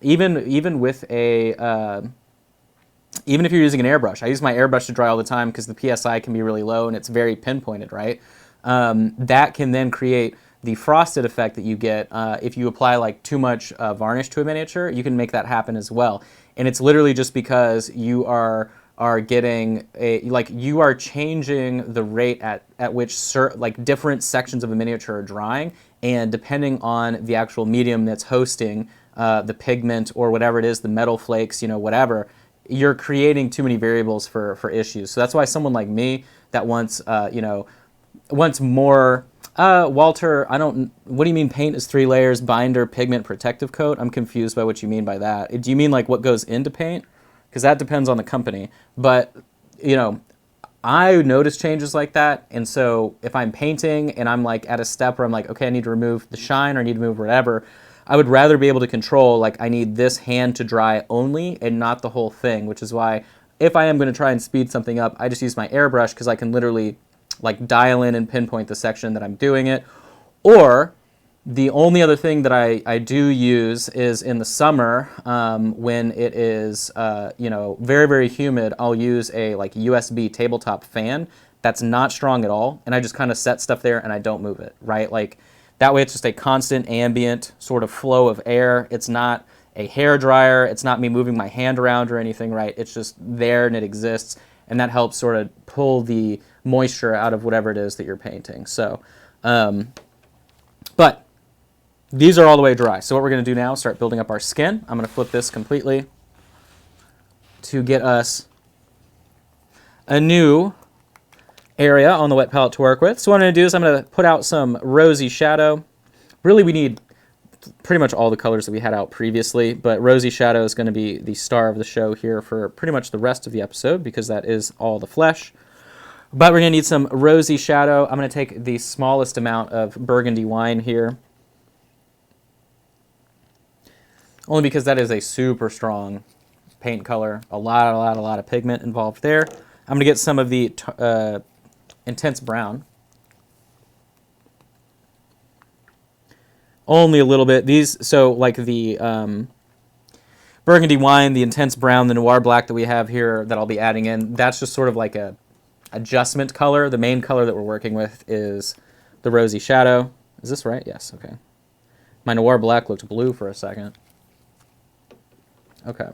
even with a even if you're using an airbrush, I use my airbrush to dry all the time because the PSI can be really low and it's very pinpointed, right? That can then create the frosted effect that you get if you apply like too much varnish to a miniature. You can make that happen as well, and it's literally just because you are getting you are changing the rate at which different sections of a miniature are drying, and depending on the actual medium that's hosting the pigment or whatever it is, the metal flakes, whatever, you're creating too many variables for issues. So that's why someone like me that wants more. Walter, what do you mean paint is 3 layers, binder, pigment, protective coat? I'm confused by what you mean by that. Do you mean like what goes into paint? Because that depends on the company. But, I notice changes like that. And so if I'm painting and I'm like at a step where I'm like, okay, I need to remove the shine or I need to remove whatever, I would rather be able to control, like I need this hand to dry only and not the whole thing, which is why if I am going to try and speed something up, I just use my airbrush because I can literally like dial in and pinpoint the section that I'm doing it. Or the only other thing that I do use is in the summer when it is very, very humid, I'll use a like USB tabletop fan that's not strong at all, and I just kind of set stuff there and I don't move it, right? Like that way it's just a constant ambient sort of flow of air. It's not a hair dryer, it's not me moving my hand around or anything, right? It's just there and it exists, and that helps sort of pull the moisture out of whatever it is that you're painting. So, but these are all the way dry. So what we're going to do now is start building up our skin. I'm going to flip this completely to get us a new area on the wet palette to work with. So what I'm going to do is I'm going to put out some rosy shadow. Really, we need pretty much all the colors that we had out previously, but rosy shadow is going to be the star of the show here for pretty much the rest of the episode because that is all the flesh. But we're going to need some rosy shadow. I'm going to take the smallest amount of burgundy wine here, only because that is a super strong paint color. A lot of pigment involved there. I'm going to get some of the intense brown. Only a little bit. These, so like the burgundy wine, the intense brown, the noir black that we have here that I'll be adding in, that's just sort of like a adjustment color. The main color that we're working with is the rosy shadow. Is this right? Yes, okay. My noir black looked blue for a second. Okay.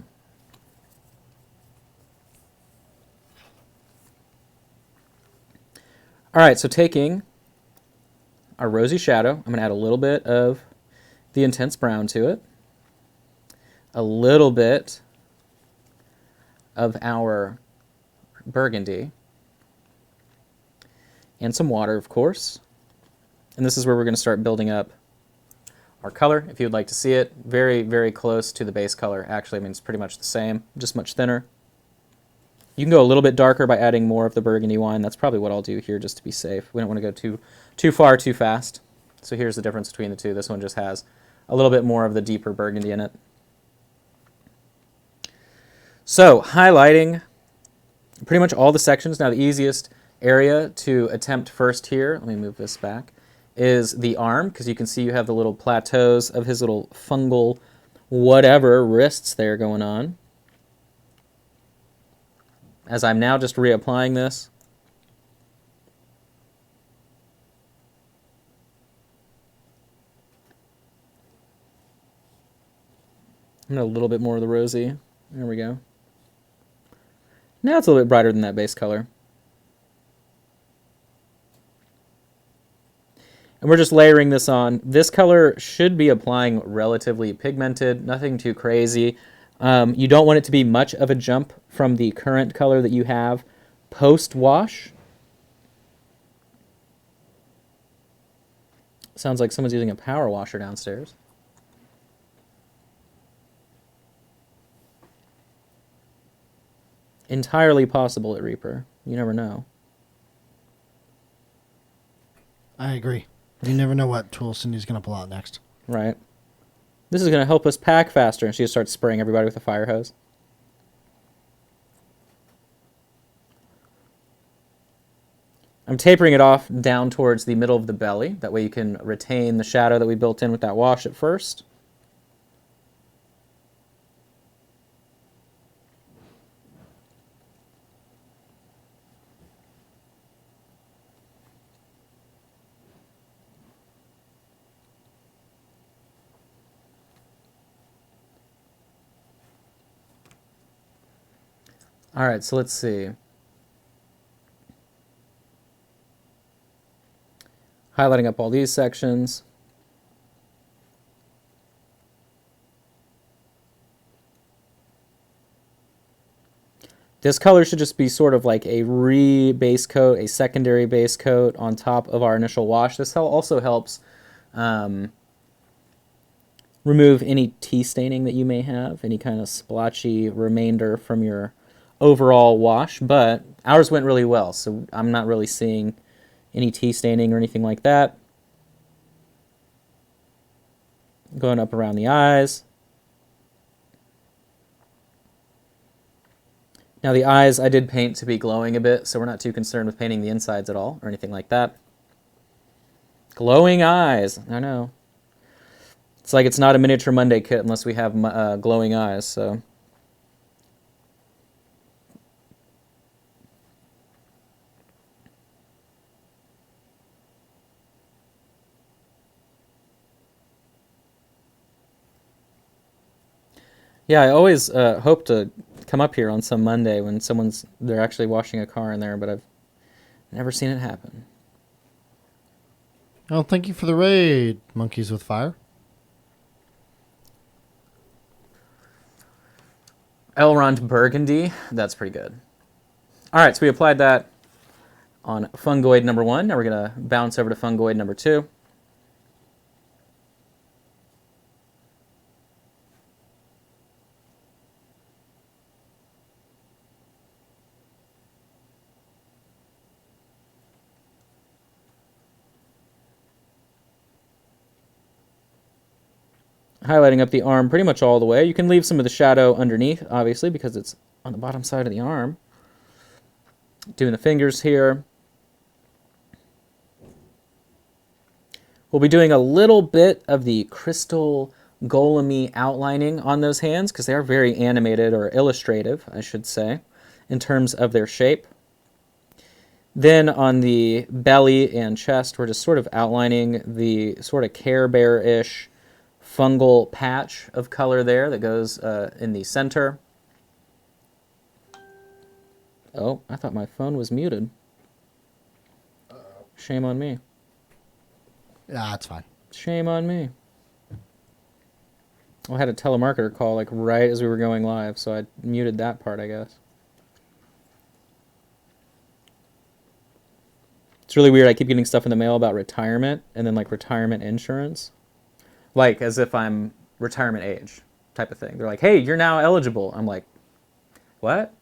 All right, so taking our rosy shadow, I'm going to add a little bit of the intense brown to it, a little bit of our burgundy, and some water, of course. And this is where we're going to start building up our color. If you would like to see it, very, very close to the base color. Actually, I mean, it's pretty much the same, just much thinner. You can go a little bit darker by adding more of the burgundy wine. That's probably what I'll do here just to be safe. We don't want to go too far too fast. So here's the difference between the two. This one just has a little bit more of the deeper burgundy in it. So highlighting pretty much all the sections. Now the easiest area to attempt first here, let me move this back, is the arm, because you can see you have the little plateaus of his little fungal whatever wrists there going on. As I'm now just reapplying this. I'm going to a little bit more of the rosy. There we go. Now it's a little bit brighter than that base color. And we're just layering this on. This color should be applying relatively pigmented, nothing too crazy. You don't want it to be much of a jump from the current color that you have post-wash. Sounds like someone's using a power washer downstairs. Entirely possible at Reaper. You never know. I agree. You never know what tool Cindy's going to pull out next. Right. This is going to help us pack faster. And she just starts spraying everybody with a fire hose. I'm tapering it off down towards the middle of the belly. That way you can retain the shadow that we built in with that wash at first. All right, so let's see. Highlighting up all these sections. This color should just be sort of like a base coat, a secondary base coat on top of our initial wash. This also helps remove any tea staining that you may have, any kind of splotchy remainder from your overall wash, but ours went really well, so I'm not really seeing any tea staining or anything like that. Going up around the eyes. Now the eyes I did paint to be glowing a bit, so we're not too concerned with painting the insides at all or anything like that. Glowing eyes, I know. It's like it's not a Miniature Monday kit unless we have glowing eyes, so. Yeah, I always hope to come up here on some Monday when they're actually washing a car in there, but I've never seen it happen. Oh, thank you for the raid, Monkeys with Fire. Elrond Burgundy, that's pretty good. All right, so we applied that on fungoid number 1. Now we're going to bounce over to fungoid number 2. Highlighting up the arm pretty much all the way. You can leave some of the shadow underneath, obviously, because it's on the bottom side of the arm. Doing the fingers here. We'll be doing a little bit of the crystal golem-y outlining on those hands because they are very animated, or illustrative, I should say, in terms of their shape. Then on the belly and chest, we're just sort of outlining the sort of Care Bear-ish fungal patch of color there that goes in the center. Oh, I thought my phone was muted. Shame on me. Yeah, that's fine. Shame on me. I had a telemarketer call like right as we were going live, so I muted that part, I guess. It's really weird. I keep getting stuff in the mail about retirement and then like retirement insurance. Like as if I'm retirement age type of thing. They're like, hey, you're now eligible. I'm like, what?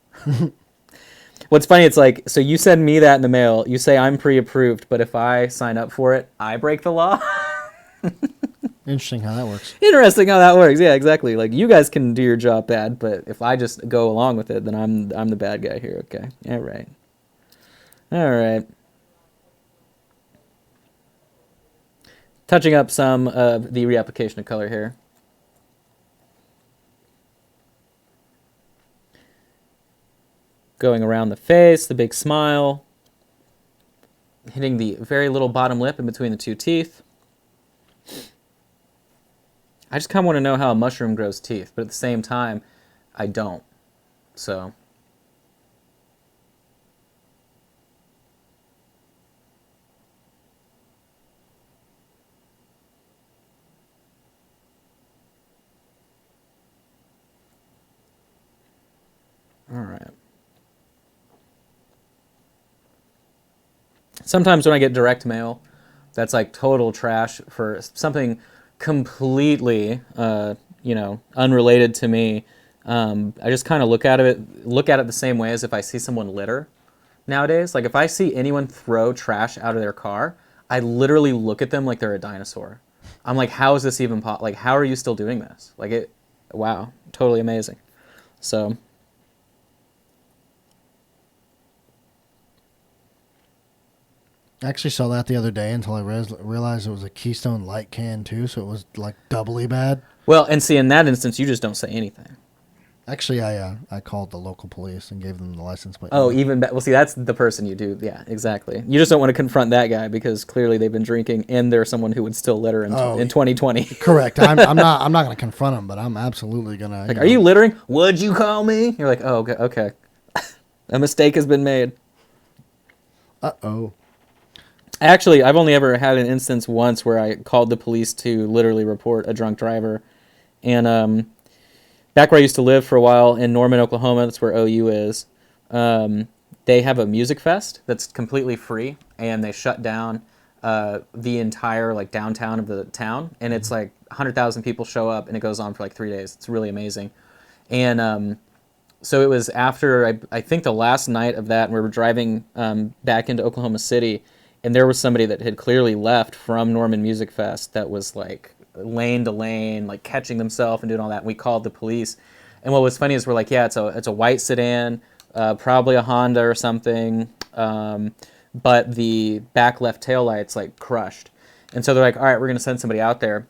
What's funny, it's like, so you send me that in the mail, you say I'm pre-approved, but if I sign up for it, I break the law? Interesting how that works. Interesting how that works. Yeah, exactly. Like you guys can do your job bad, but if I just go along with it, then I'm the bad guy here. Okay. All right. All right. Touching up some of the reapplication of color here. Going around the face, the big smile. Hitting the very little bottom lip in between the two teeth. I just kind of want to know how a mushroom grows teeth, but at the same time, I don't. So. All right. Sometimes when I get direct mail, that's like total trash for something completely, unrelated to me. I just kind of look at it the same way as if I see someone litter nowadays. Like if I see anyone throw trash out of their car, I literally look at them like they're a dinosaur. I'm like, how is this even like, how are you still doing this? Like wow, totally amazing. So. I actually saw that the other day until I realized it was a Keystone Light can too, so it was like doubly bad. Well, and see, in that instance, you just don't say anything. Actually, I called the local police and gave them the license plate. Oh, even well, see, that's the person you do. Yeah, exactly. You just don't want to confront that guy because clearly they've been drinking, and they're someone who would still litter in 2020. Correct. I'm not going to confront him, but I'm absolutely going to. Like, are you littering? Would you call me? You're like, oh, okay. A mistake has been made. Uh-oh. Actually, I've only ever had an instance once where I called the police to literally report a drunk driver. And back where I used to live for a while in Norman, Oklahoma, that's where OU is, they have a music fest that's completely free, and they shut down the entire like downtown of the town. And it's like 100,000 people show up, and it goes on for like 3 days. It's really amazing. And so it was after, I think, the last night of that, and we were driving back into Oklahoma City, and there was somebody that had clearly left from Norman Music Fest that was like lane to lane, like catching themselves and doing all that. And we called the police. And what was funny is we're like, yeah, it's a white sedan, probably a Honda or something, but the back left taillight's like crushed. And so they're like, all right, we're going to send somebody out there.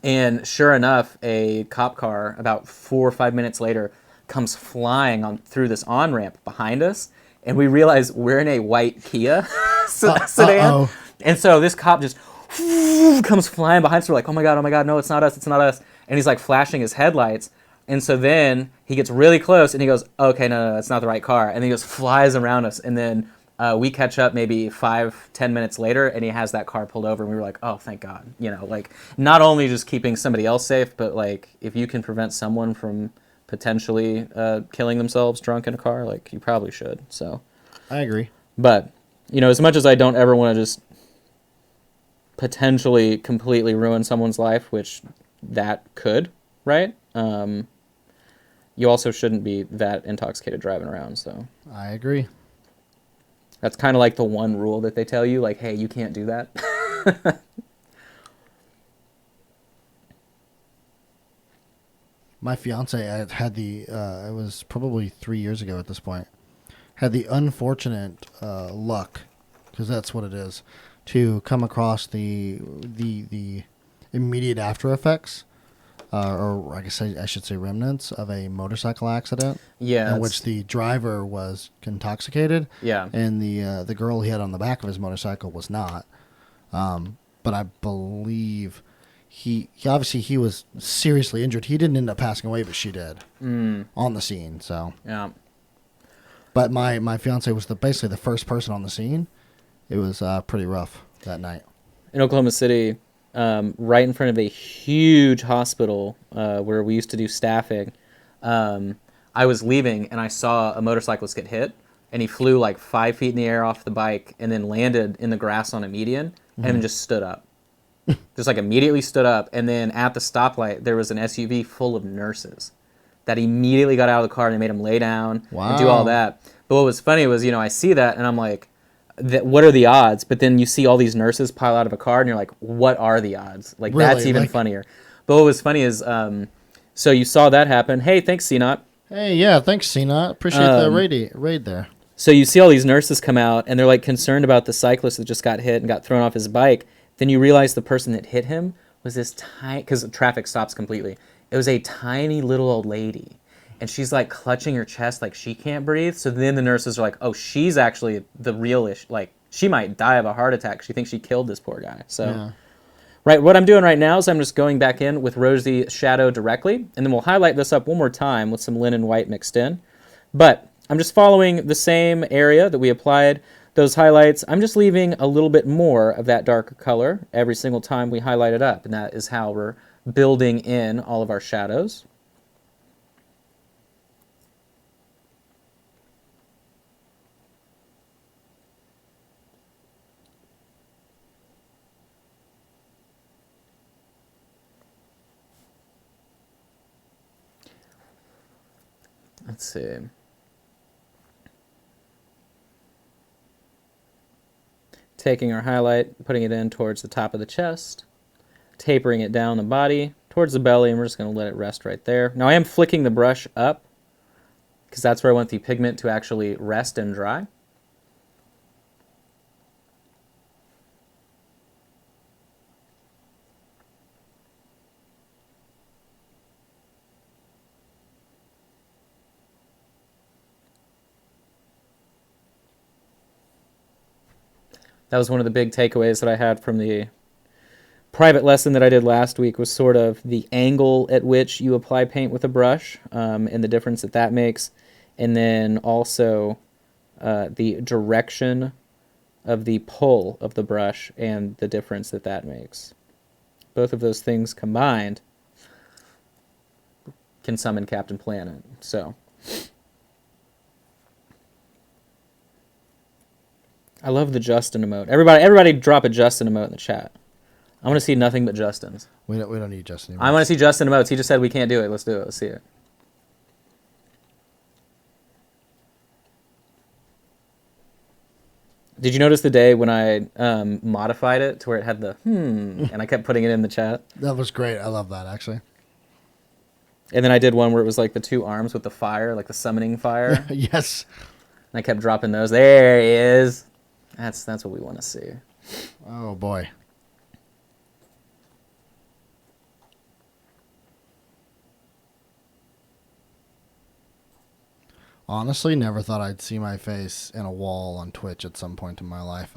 And sure enough, a cop car about 4 or 5 minutes later comes flying through this on-ramp behind us. And we realize we're in a white Kia sedan. And so this cop just comes flying behind us. We're like, oh my God, no, it's not us. And he's like flashing his headlights. And so then he gets really close and he goes, okay, no, that's not the right car. And then he just flies around us. And then we catch up maybe 5-10 minutes later, and he has that car pulled over. And we were like, oh, thank God. Like not only just keeping somebody else safe, but like if you can prevent someone from potentially killing themselves drunk in a car, like you probably should. So I agree. But as much as I don't ever want to just potentially completely ruin someone's life, which that could, right? You also shouldn't be that intoxicated driving around. So I agree. That's kind of like the one rule that they tell you, like, hey, you can't do that. My fiance had it was probably 3 years ago at this point, had the unfortunate luck, because that's what it is, to come across it immediate after effects, or I guess I should say remnants of a motorcycle accident. Yeah, in which the driver was intoxicated. Yeah. And the girl he had on the back of his motorcycle was not. But I believe he obviously he was seriously injured. He didn't end up passing away, but she did on the scene. So yeah. But my fiance was basically the first person on the scene. It was pretty rough that night. In Oklahoma City, right in front of a huge hospital where we used to do staffing, I was leaving and I saw a motorcyclist get hit, and he flew like 5 feet in the air off the bike and then landed in the grass on a median and just stood up. Just like immediately stood up, and then at the stoplight there was an SUV full of nurses that immediately got out of the car and they made him lay down and do all that. But what was funny was, I see that and I'm like, what are the odds? But then you see all these nurses pile out of a car and you're like, what are the odds? Like, really? That's even funnier. But what was funny is, so you saw that happen. Hey, thanks, CNOT. Hey, yeah, thanks, CNOT. Appreciate the raid there. So you see all these nurses come out and they're like concerned about the cyclist that just got hit and got thrown off his bike. Then you realize the person that hit him was this tiny, because traffic stops completely. It was a tiny little old lady. And she's like clutching her chest like she can't breathe. So then the nurses are like, oh, she's actually the real issue. Like, she might die of a heart attack. She thinks she killed this poor guy. So, yeah. Right, what I'm doing right now is I'm just going back in with Rosie's shadow directly. And then we'll highlight this up one more time with some linen white mixed in. But I'm just following the same area that we applied those highlights. I'm just leaving a little bit more of that darker color every single time we highlight it up. And that is how we're building in all of our shadows. Let's see. Taking our highlight, putting it in towards the top of the chest, tapering it down the body, towards the belly, and we're just going to let it rest right there. Now I am flicking the brush up, because that's where I want the pigment to actually rest and dry. That was one of the big takeaways that I had from the private lesson that I did last week, was sort of the angle at which you apply paint with a brush and the difference that that makes. And then also the direction of the pull of the brush and the difference that that makes. Both of those things combined can summon Captain Planet. So I love the Justin emote. Everybody drop a Justin emote in the chat. I want to see nothing but Justins. We don't need Justin emotes. I want to see Justin emotes. He just said we can't do it. Let's do it. Let's see it. Did you notice the day when I modified it to where it had the and I kept putting it in the chat? That was great. I love that, actually. And then I did one where it was like the two arms with the fire, like the summoning fire. Yes. And I kept dropping those. There he is. That's what we want to see. Oh, boy. Honestly, never thought I'd see my face in a wall on Twitch at some point in my life.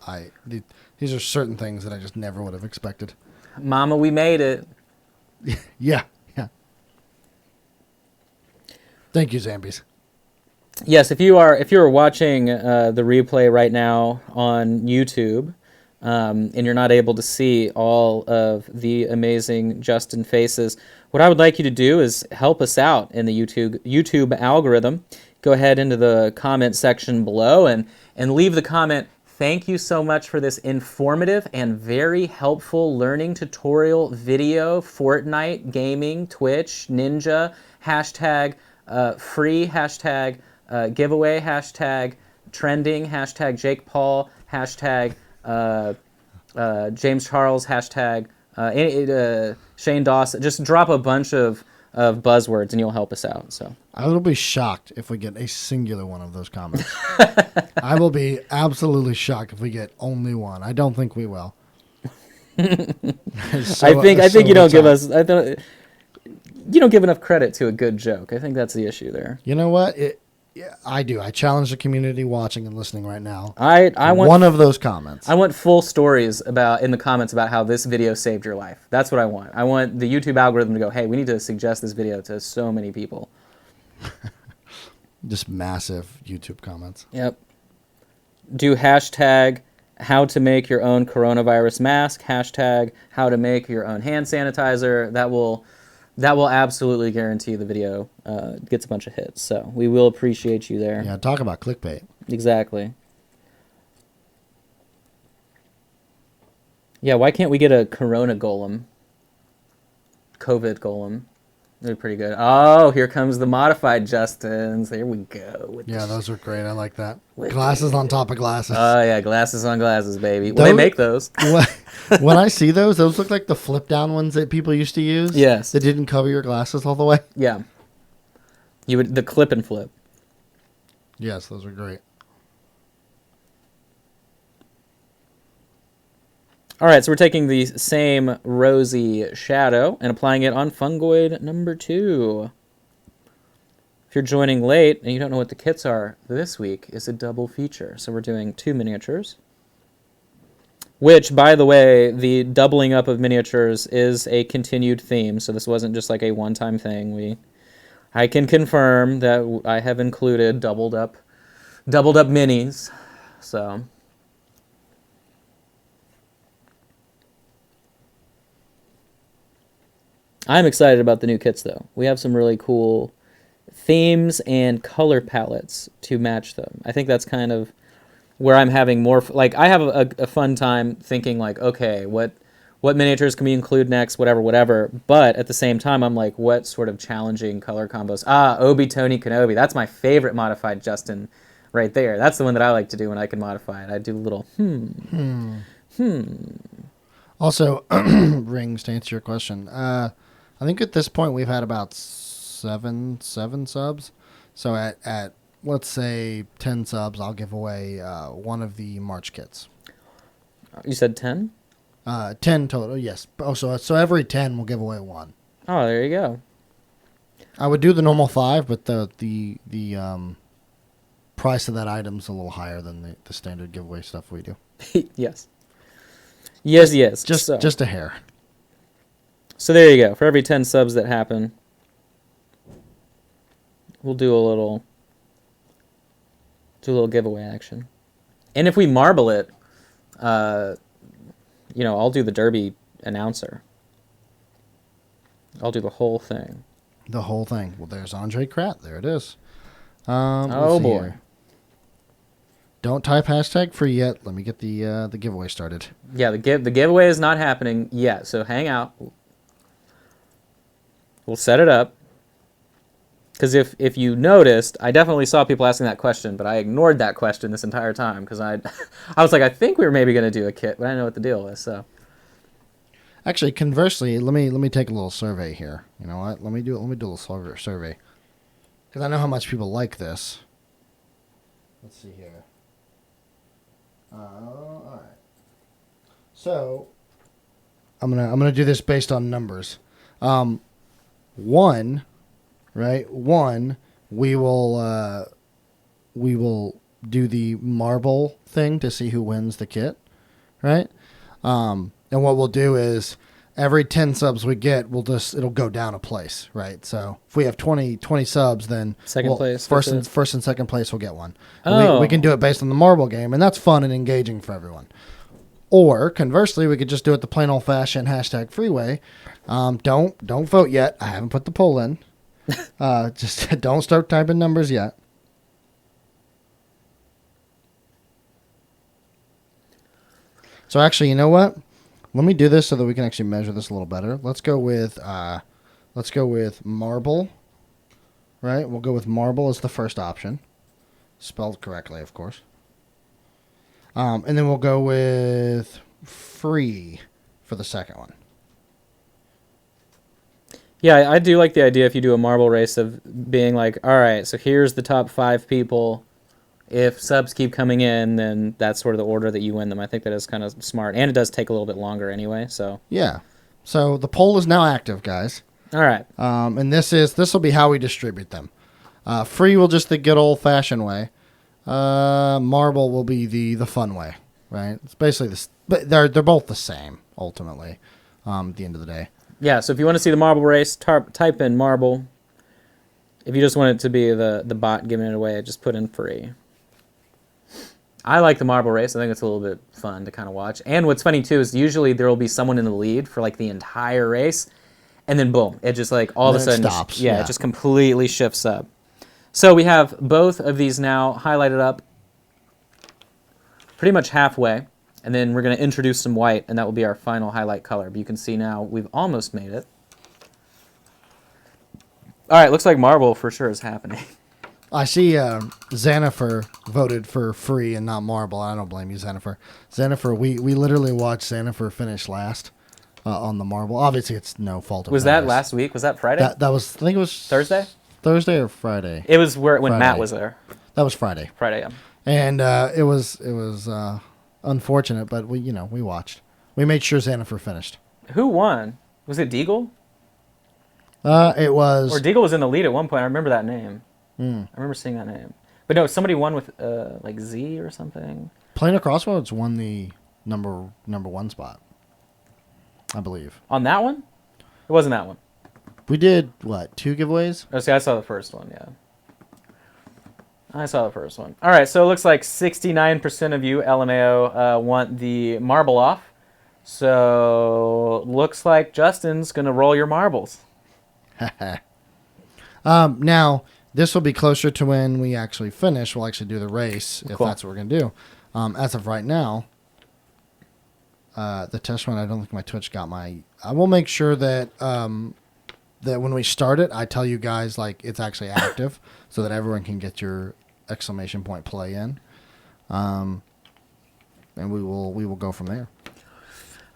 These are certain things that I just never would have expected. Mama, we made it. Yeah. Thank you, Zambies. Yes, if you're watching the replay right now on YouTube, and you're not able to see all of the amazing Justin faces, what I would like you to do is help us out in the YouTube algorithm. Go ahead into the comment section below and leave the comment, "Thank you so much for this informative and very helpful learning tutorial video, Fortnite, gaming, Twitch, Ninja, hashtag free, hashtag giveaway, hashtag trending, hashtag Jake Paul, hashtag James Charles, hashtag Shane Dawson." Just drop a bunch of buzzwords and you'll help us out. So I will be shocked if we get a singular one of those comments. I will be absolutely shocked if we get only one. I don't think we will. I think you don't give us. You don't give enough credit to a good joke. I think that's the issue there. You know what? Yeah, I do. I challenge the community watching and listening right now. I want one of those comments. I want full stories in the comments about how this video saved your life. That's what I want. I want the YouTube algorithm to go, hey, we need to suggest this video to so many people. Just massive YouTube comments. Yep. Do hashtag how to make your own coronavirus mask, hashtag how to make your own hand sanitizer. That will absolutely guarantee the video gets a bunch of hits. So we will appreciate you there. Yeah, talk about clickbait. Exactly. Yeah, why can't we get a Corona golem? COVID golem. They're pretty good. Oh, here comes the modified Justins. There we go. Yeah, those are great. I like that. Glasses on top of glasses. Oh, yeah, glasses on glasses, baby. Well, they make those. When I see those look like the flip down ones that people used to use. Yes. That didn't cover your glasses all the way. Yeah. The clip and flip. Yes, those are great. All right, so we're taking the same rosy shadow and applying it on fungoid number 2. If you're joining late and you don't know what the kits are, this week is a double feature. So we're doing 2 miniatures, which, by the way, the doubling up of miniatures is a continued theme. So this wasn't just like a one-time thing. I can confirm that I have included doubled up minis. So I'm excited about the new kits, though. We have some really cool themes and color palettes to match them. I think that's kind of where I'm having more... I have a fun time thinking, okay, what miniatures can we include next, whatever. But at the same time, I'm like, what sort of challenging color combos? Obi, Tony, Kenobi. That's my favorite modified Justin right there. That's the one that I like to do when I can modify it. I do a little Also, Rings, to answer your question, I think at this point we've had about seven subs. So at let's say 10 subs, I'll give away one of the March kits. You said 10? 10 total, yes. Oh, so every 10 we'll give away one. Oh, there you go. I would do the normal 5, but the price of that item's a little higher than the standard giveaway stuff we do. Yes. Yes. Just a hair. So there you go. For every 10 subs that happen, we'll do a little giveaway action. And if we marble it, I'll do the Derby announcer. I'll do the whole thing. The whole thing. Well, there's Andre Kratt. There it is. Oh boy. Here. Don't type hashtag free yet. Let me get the giveaway started. Yeah, the giveaway is not happening yet, so hang out. We'll set it up. Because if you noticed, I definitely saw people asking that question, but I ignored that question this entire time because I was like, I think we were maybe going to do a kit, but I didn't know what the deal was. So, actually, conversely, let me take a little survey here. You know what? Let me do a little survey because I know how much people like this. Let's see here. All right. So, I'm gonna do this based on numbers. One, we will do the marble thing to see who wins the kit, right? And what we'll do is every 10 subs we get, it'll go down a place, right? So if we have 20 subs, then second place, first and second place will get one. Oh. We can do it based on the marble game, and that's fun and engaging for everyone. Or conversely, we could just do it the plain old fashioned hashtag freeway. Don't vote yet. I haven't put the poll in. Just don't start typing numbers yet. So actually, you know what? Let me do this so that we can actually measure this a little better. Let's go with marble. Right? We'll go with marble as the first option, spelled correctly, of course. And then we'll go with free for the second one. yeah, I do like the idea if you do a marble race of being like, all right, so here's the top 5 people if subs keep coming in, then that's sort of the order that you win them. I think that is kind of smart, and it does take a little bit longer anyway. So Yeah. So the poll is now active, guys. all right, And this will be how we distribute them. Free will just the good old fashioned way. Marble will be the fun way, right? It's basically this, but they're both the same ultimately. At the end of the day. yeah. So if you want to see the marble race, type in marble. If you just want it to be the bot giving it away, just put in free. I like the marble race. I think it's a little bit fun to kind of watch. And what's funny too is usually there will be someone in the lead for like the entire race, and then boom, it just like all of a sudden stops. Yeah, it just completely shifts up. So we have both of these now highlighted up pretty much halfway, and then we're going to introduce some white, and that will be our final highlight color. But you can see now we've almost made it. All right, looks like marble for sure is happening. I see Xanifer voted for free and not marble. I don't blame you, Xanifer. Xanifer, we literally watched Xanifer finish last on the marble. Obviously, it's no fault of Was that hers. last week? Was that Friday? That was, I think it was Thursday? Thursday or Friday. It was when Friday. Matt was there. That was Friday. Friday, yeah. And it was unfortunate, but we watched. We made sure Xanifer finished. Who won? Was it Deagle? It was. Or Deagle was in the lead at one point. I remember that name. Hmm. I remember seeing that name. But no, somebody won with like Z or something. Planar Crossroads won the number one spot, I believe. On that one? It wasn't that one. We did, what, 2 giveaways? Oh, see, I saw the first one, yeah. I saw the first one. All right, so it looks like 69% of you, LMAO, want the marble off. So looks like Justin's going to roll your marbles. Now, this will be closer to when we actually finish. We'll actually do the race, if Cool. that's what we're going to do. As of right now, the test run, I don't think my Twitch got my... I will make sure that that when we start it, I tell you guys like it's actually active so that everyone can get your exclamation point play in. And we will go from there.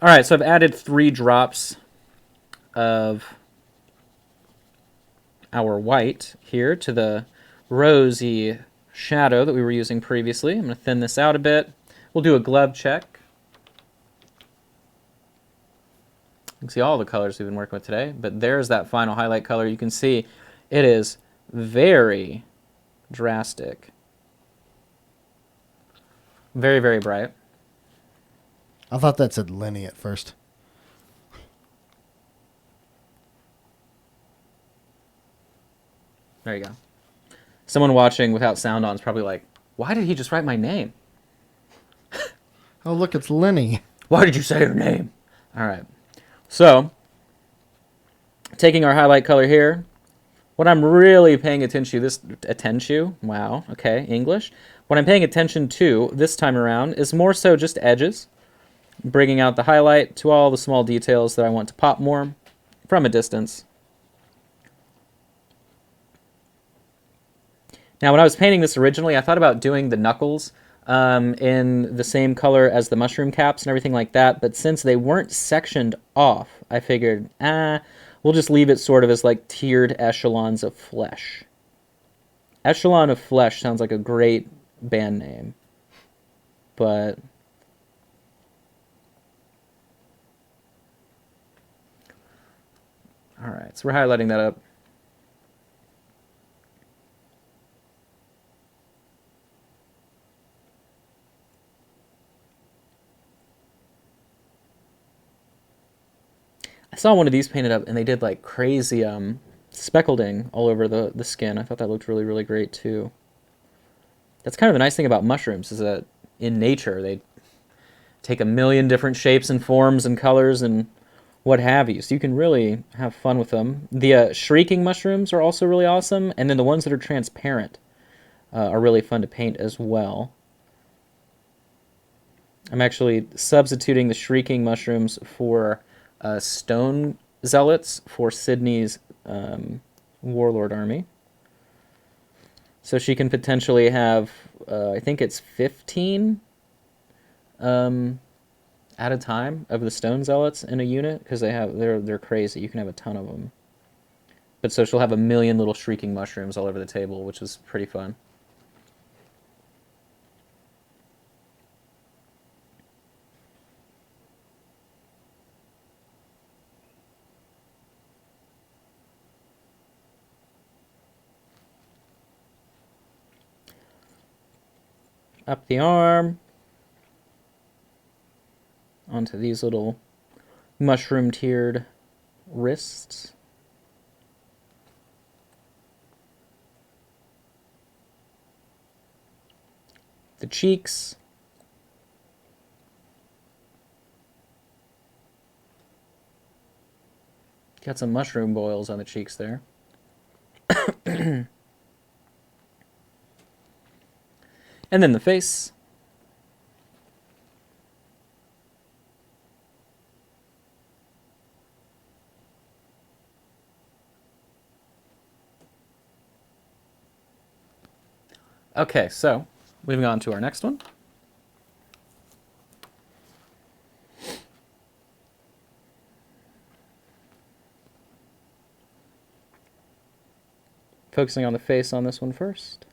All right, so I've added 3 drops of our white here to the rosy shadow that we were using previously. I'm going to thin this out a bit. We'll do a glove check. You can see all the colors we've been working with today, but there's that final highlight color. You can see it is very drastic. Very, very bright. I thought that said Lenny at first. There you go. Someone watching without sound on is probably like, why did he just write my name? Oh, look, it's Lenny. Why did you say her name? All right. So, taking our highlight color here, what I'm really paying attention to, wow, okay, English. What I'm paying attention to this time around is more so just edges, bringing out the highlight to all the small details that I want to pop more from a distance. Now, when I was painting this originally, I thought about doing the knuckles in the same color as the mushroom caps and everything like that, but since they weren't sectioned off, I figured, we'll just leave it sort of as like tiered echelons of flesh. Echelon of Flesh sounds like a great band name, but all right, so we're highlighting that up. I saw one of these painted up, and they did like crazy speckling all over the skin. I thought that looked really, really great too. That's kind of the nice thing about mushrooms, is that in nature they take a million different shapes and forms and colors and what have you. So you can really have fun with them. The shrieking mushrooms are also really awesome, and then the ones that are transparent are really fun to paint as well. I'm actually substituting the shrieking mushrooms for stone zealots for Sydney's warlord army. So she can potentially have, I think it's 15 at a time of the stone zealots in a unit, because they're crazy. You can have a ton of them. But so she'll have a million little shrieking mushrooms all over the table, which is pretty fun. Up the arm. Onto these little mushroom-tiered wrists. The cheeks. Got some mushroom boils on the cheeks there. And then the face. Okay, so moving on to our next one. Focusing on the face on this one first.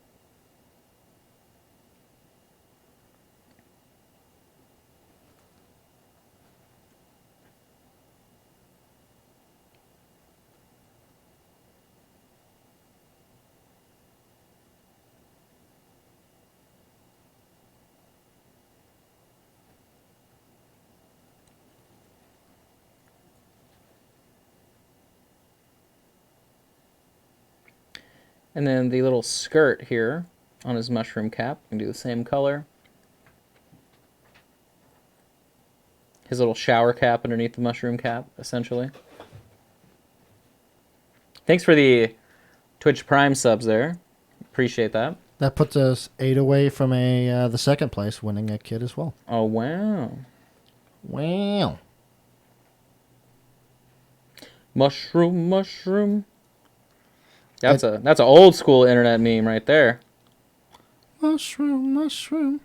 And then the little skirt here on his mushroom cap. We can do the same color. His little shower cap underneath the mushroom cap, essentially. Thanks for the Twitch Prime subs there. Appreciate that. That puts us 8 away from the second place, winning a kit as well. Oh, wow. Wow. Mushroom, mushroom. That's an old school internet meme right there. Mushroom, mushroom.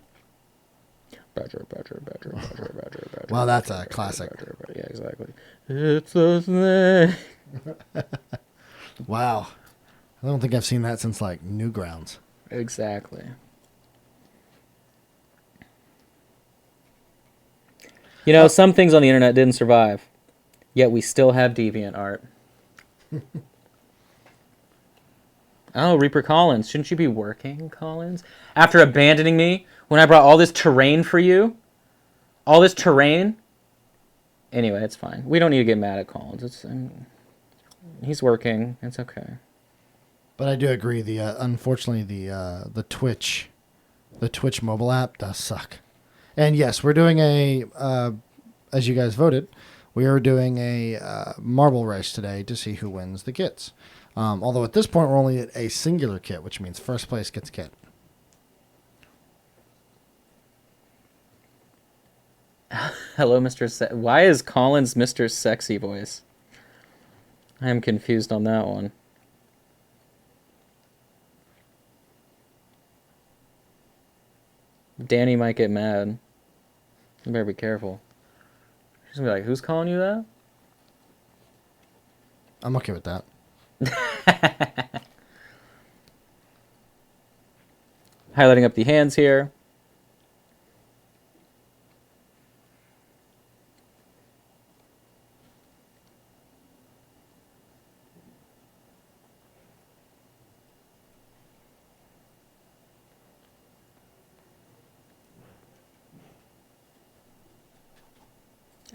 Badger, badger, badger, badger, badger, badger. Well, that's a classic. Badger, badger. Yeah, exactly. It's a snake. Wow. I don't think I've seen that since, like, Newgrounds. Exactly. You know, some things on the internet didn't survive, yet we still have deviant art. Oh, Reaper Collins. Shouldn't you be working, Collins? After abandoning me when I brought all this terrain for you? All this terrain? Anyway, it's fine. We don't need to get mad at Collins. He's working. It's okay. But I do agree. Unfortunately, the Twitch mobile app does suck. And yes, we're doing as you guys voted, we are doing a marble race today to see who wins the kits. Although at this point we're only at a singular kit, which means first place gets a kit. Hello, Mr. Why is Collins Mr. Sexy Voice? I am confused on that one. Danny might get mad. You better be careful. She's gonna be like, who's calling you that? I'm okay with that. Highlighting up the hands here.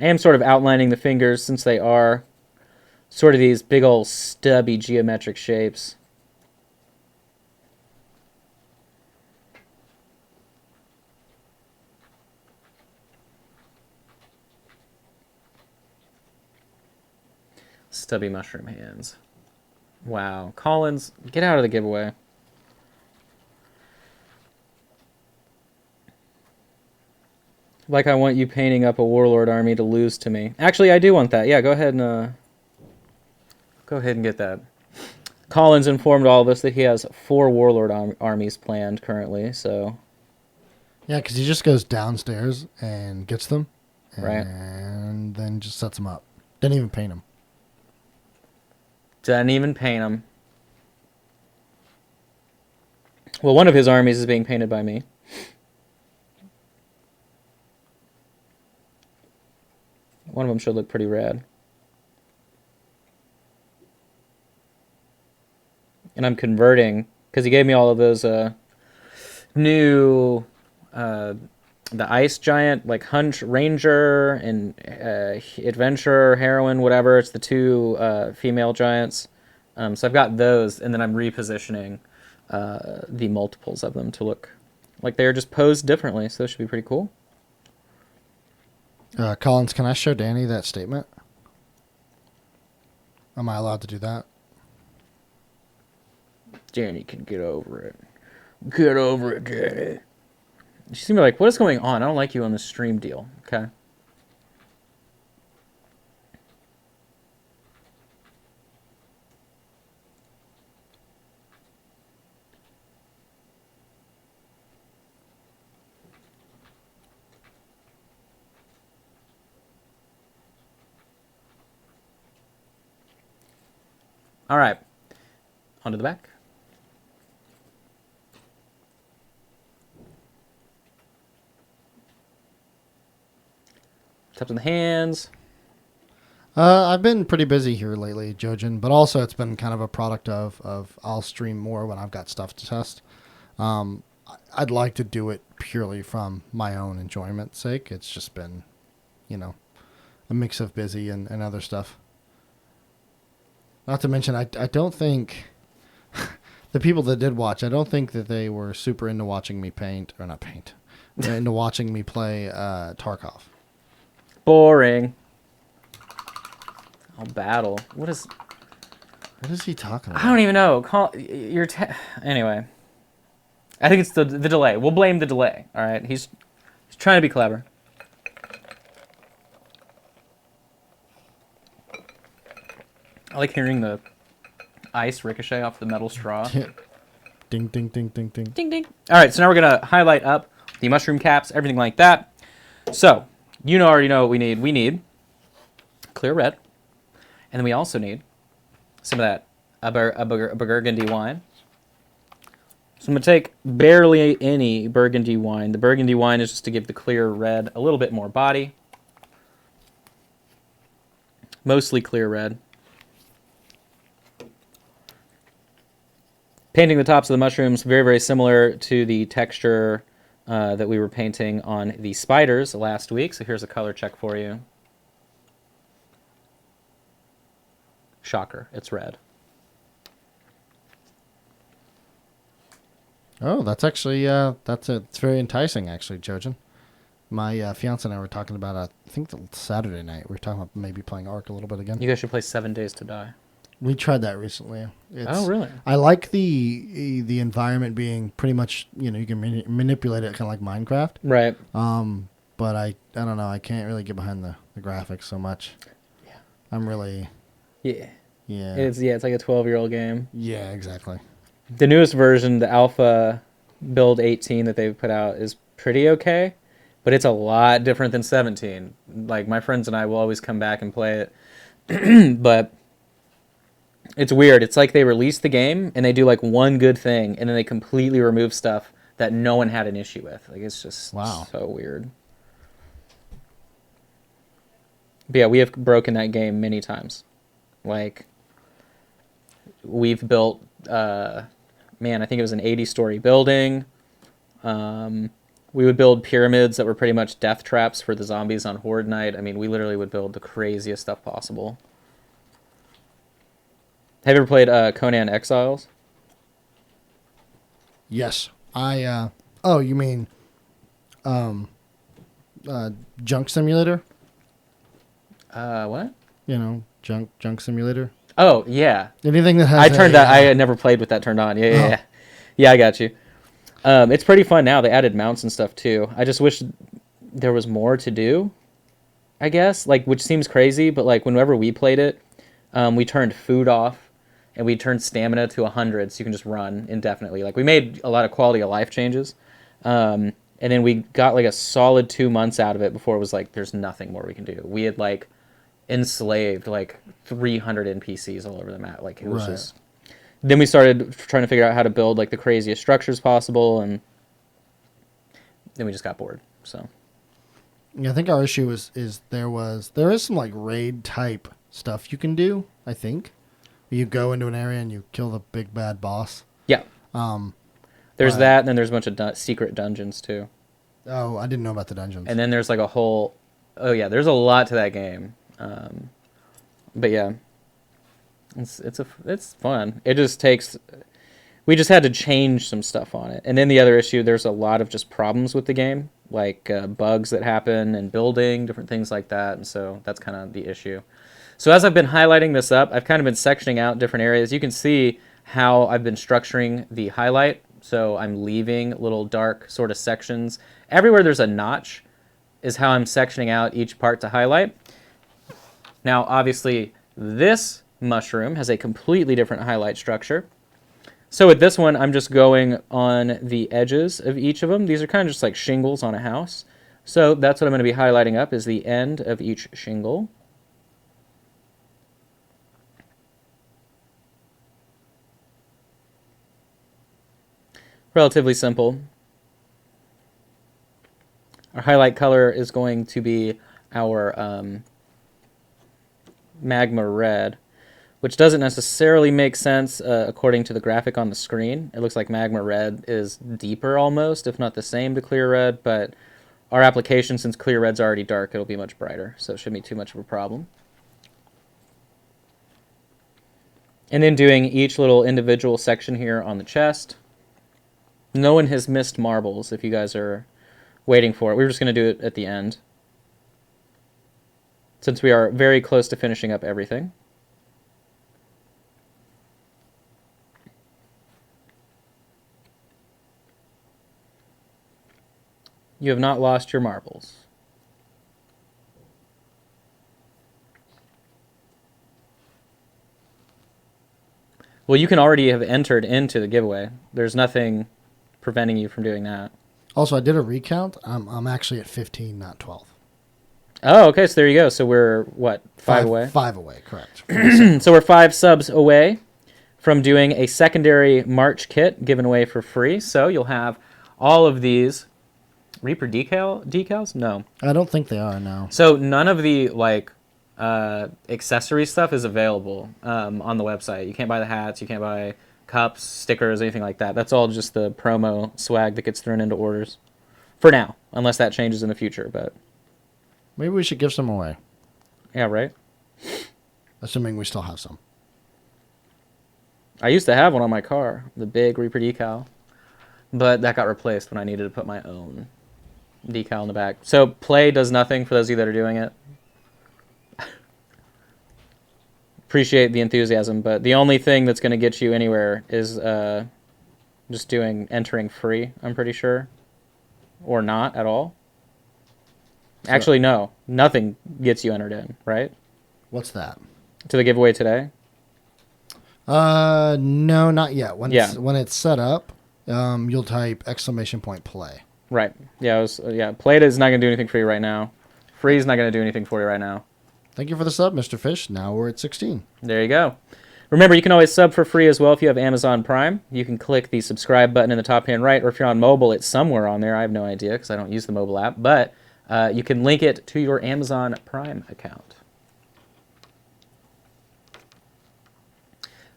I am sort of outlining the fingers since they are sort of these big old stubby geometric shapes. Stubby mushroom hands. Wow. Collins, get out of the giveaway. Like I want you painting up a warlord army to lose to me. Actually, I do want that. Yeah, go ahead and get that. Collins informed all of us that he has 4 warlord armies planned currently, so... Yeah, because he just goes downstairs and gets them. Right. And then just sets them up. Didn't even paint them. Didn't even paint them. Well, one of his armies is being painted by me. One of them should look pretty rad. And I'm converting, because he gave me all of those new the ice giant, like Hunch Ranger and Adventurer, Heroine, whatever. It's the two female giants. So I've got those, and then I'm repositioning the multiples of them to look like they're just posed differently. So this should be pretty cool. Collins, can I show Danny that statement? Am I allowed to do that? Danny can get over it. Get over it, Danny. She seemed like, what is going on? I don't like you on this stream deal. Okay. All right. Onto the back. Taps on the hands. I've been pretty busy here lately, Jojen, but also it's been kind of a product of I'll stream more when I've got stuff to test. I'd like to do it purely from my own enjoyment's sake. It's just been, a mix of busy and other stuff. Not to mention, I don't think the people that did watch, I don't think that they were super into watching me into watching me play Tarkov. Boring. I'll battle. What is he talking about? I don't even know. Anyway. I think it's the delay. We'll blame the delay. All right. He's trying to be clever. I like hearing the ice ricochet off the metal straw. Ding, ding, ding, ding, ding. Ding, ding. All right, so now we're going to highlight up the mushroom caps, everything like that. So, already know what we need. We need clear red. And then we also need some of that a burgundy wine. So I'm going to take barely any burgundy wine. The burgundy wine is just to give the clear red a little bit more body. Mostly clear red. Painting the tops of the mushrooms, very, very similar to the texture that we were painting on the spiders last week. So here's a color check for you. Shocker, it's red. Oh, that's actually, it's very enticing, actually, Jojen. My fiance and I were talking about, I think Saturday night, we were talking about maybe playing Ark a little bit again. You guys should play 7 Days to Die. We tried that recently. Oh, really? I like the environment being pretty much, you can manipulate it kind of like Minecraft. Right. But I don't know. I can't really get behind the graphics so much. Yeah. I'm really. Yeah. Yeah. It's like a 12-year-old game. Yeah, exactly. The newest version, the alpha build 18 that they've put out, is pretty okay, but it's a lot different than 17. Like, my friends and I will always come back and play it, but it's weird. It's like they release the game and they do like one good thing and then they completely remove stuff that no one had an issue with. Like, it's just so weird. But yeah, we have broken that game many times. Like, we've built, I think it was an 80-story building. We would build pyramids that were pretty much death traps for the zombies on Horde Night. I mean, we literally would build the craziest stuff possible. Have you ever played Conan Exiles? Yes. Oh, you mean Junk Simulator? What? Junk Simulator. Oh, yeah. Anything that has I had never played with that turned on. Yeah. Yeah, I got you. It's pretty fun now. They added mounts and stuff too. I just wish there was more to do, I guess, which seems crazy, but whenever we played it, we turned food off and we turned stamina to 100 so you can just run indefinitely. We made a lot of quality of life changes. And then we got a solid 2 months out of it before it was there's nothing more we can do. We had enslaved 300 NPCs all over the map. It was just. Then we started trying to figure out how to build the craziest structures possible, and then we just got bored. So. Yeah, I think our issue is there is some raid type stuff you can do. I think you go into an area and you kill the big bad boss. Yeah. There's that, and then there's a bunch of secret dungeons too. Oh, I didn't know about the dungeons. And then there's like a whole, oh yeah, there's a lot to that game. But yeah, it's fun. It just takes, we just had to change some stuff on it. And then the other issue, there's a lot of just problems with the game, like bugs that happen and building, different things like that. And so that's kind of the issue. So as I've been highlighting this up, I've kind of been sectioning out different areas. You can see how I've been structuring the highlight. So I'm leaving little dark sort of sections. Everywhere there's a notch is how I'm sectioning out each part to highlight. Now, obviously, this mushroom has a completely different highlight structure. So with this one, I'm just going on the edges of each of them. These are kind of just like shingles on a house. So that's what I'm going to be highlighting up, is the end of each shingle. Relatively simple. Our highlight color is going to be our magma red, which doesn't necessarily make sense according to the graphic on the screen. It looks like magma red is deeper almost, if not the same to clear red, but our application, since clear red's already dark, it'll be much brighter, so it shouldn't be too much of a problem. And then doing each little individual section here on the chest. No one has missed marbles if you guys are waiting for it. We're just going to do it at the end, since we are very close to finishing up everything. You have not lost your marbles. Well, you can already have entered into the giveaway. There's nothing preventing you from doing that. Also, I did a recount. I'm actually at 15, not 12. Oh, okay, so there you go. So we're, what, 5 away? 5 away, correct. So we're 5 subs away from doing a secondary March kit given away for free. So you'll have all of these Reaper decals? No. I don't think they are, no. So none of the, like, accessory stuff is available on the website. You can't buy the hats, you can't buy cups, stickers, anything like that. That's all just the promo swag that gets thrown into orders for now, unless that changes in the future. But maybe we should give some away. Yeah, right? Assuming we still have some. I used to have one on my car, the big Reaper decal, but that got replaced when I needed to put my own decal in the back. So play does nothing for those of you that are doing it. Appreciate the enthusiasm, but the only thing that's going to get you anywhere is just entering free, I'm pretty sure. Or not at all. So, actually, no. Nothing gets you entered in, right? What's that? To the giveaway today? No, not yet. When it's set up, you'll type !play. Right. Yeah, play is not going to do anything for you right now. Free is not going to do anything for you right now. Thank you for the sub, Mr. Fish. Now we're at 16. There you go. Remember, you can always sub for free as well if you have Amazon Prime. You can click the subscribe button in the top hand right, or if you're on mobile, it's somewhere on there. I have no idea because I don't use the mobile app, but you can link it to your Amazon Prime account.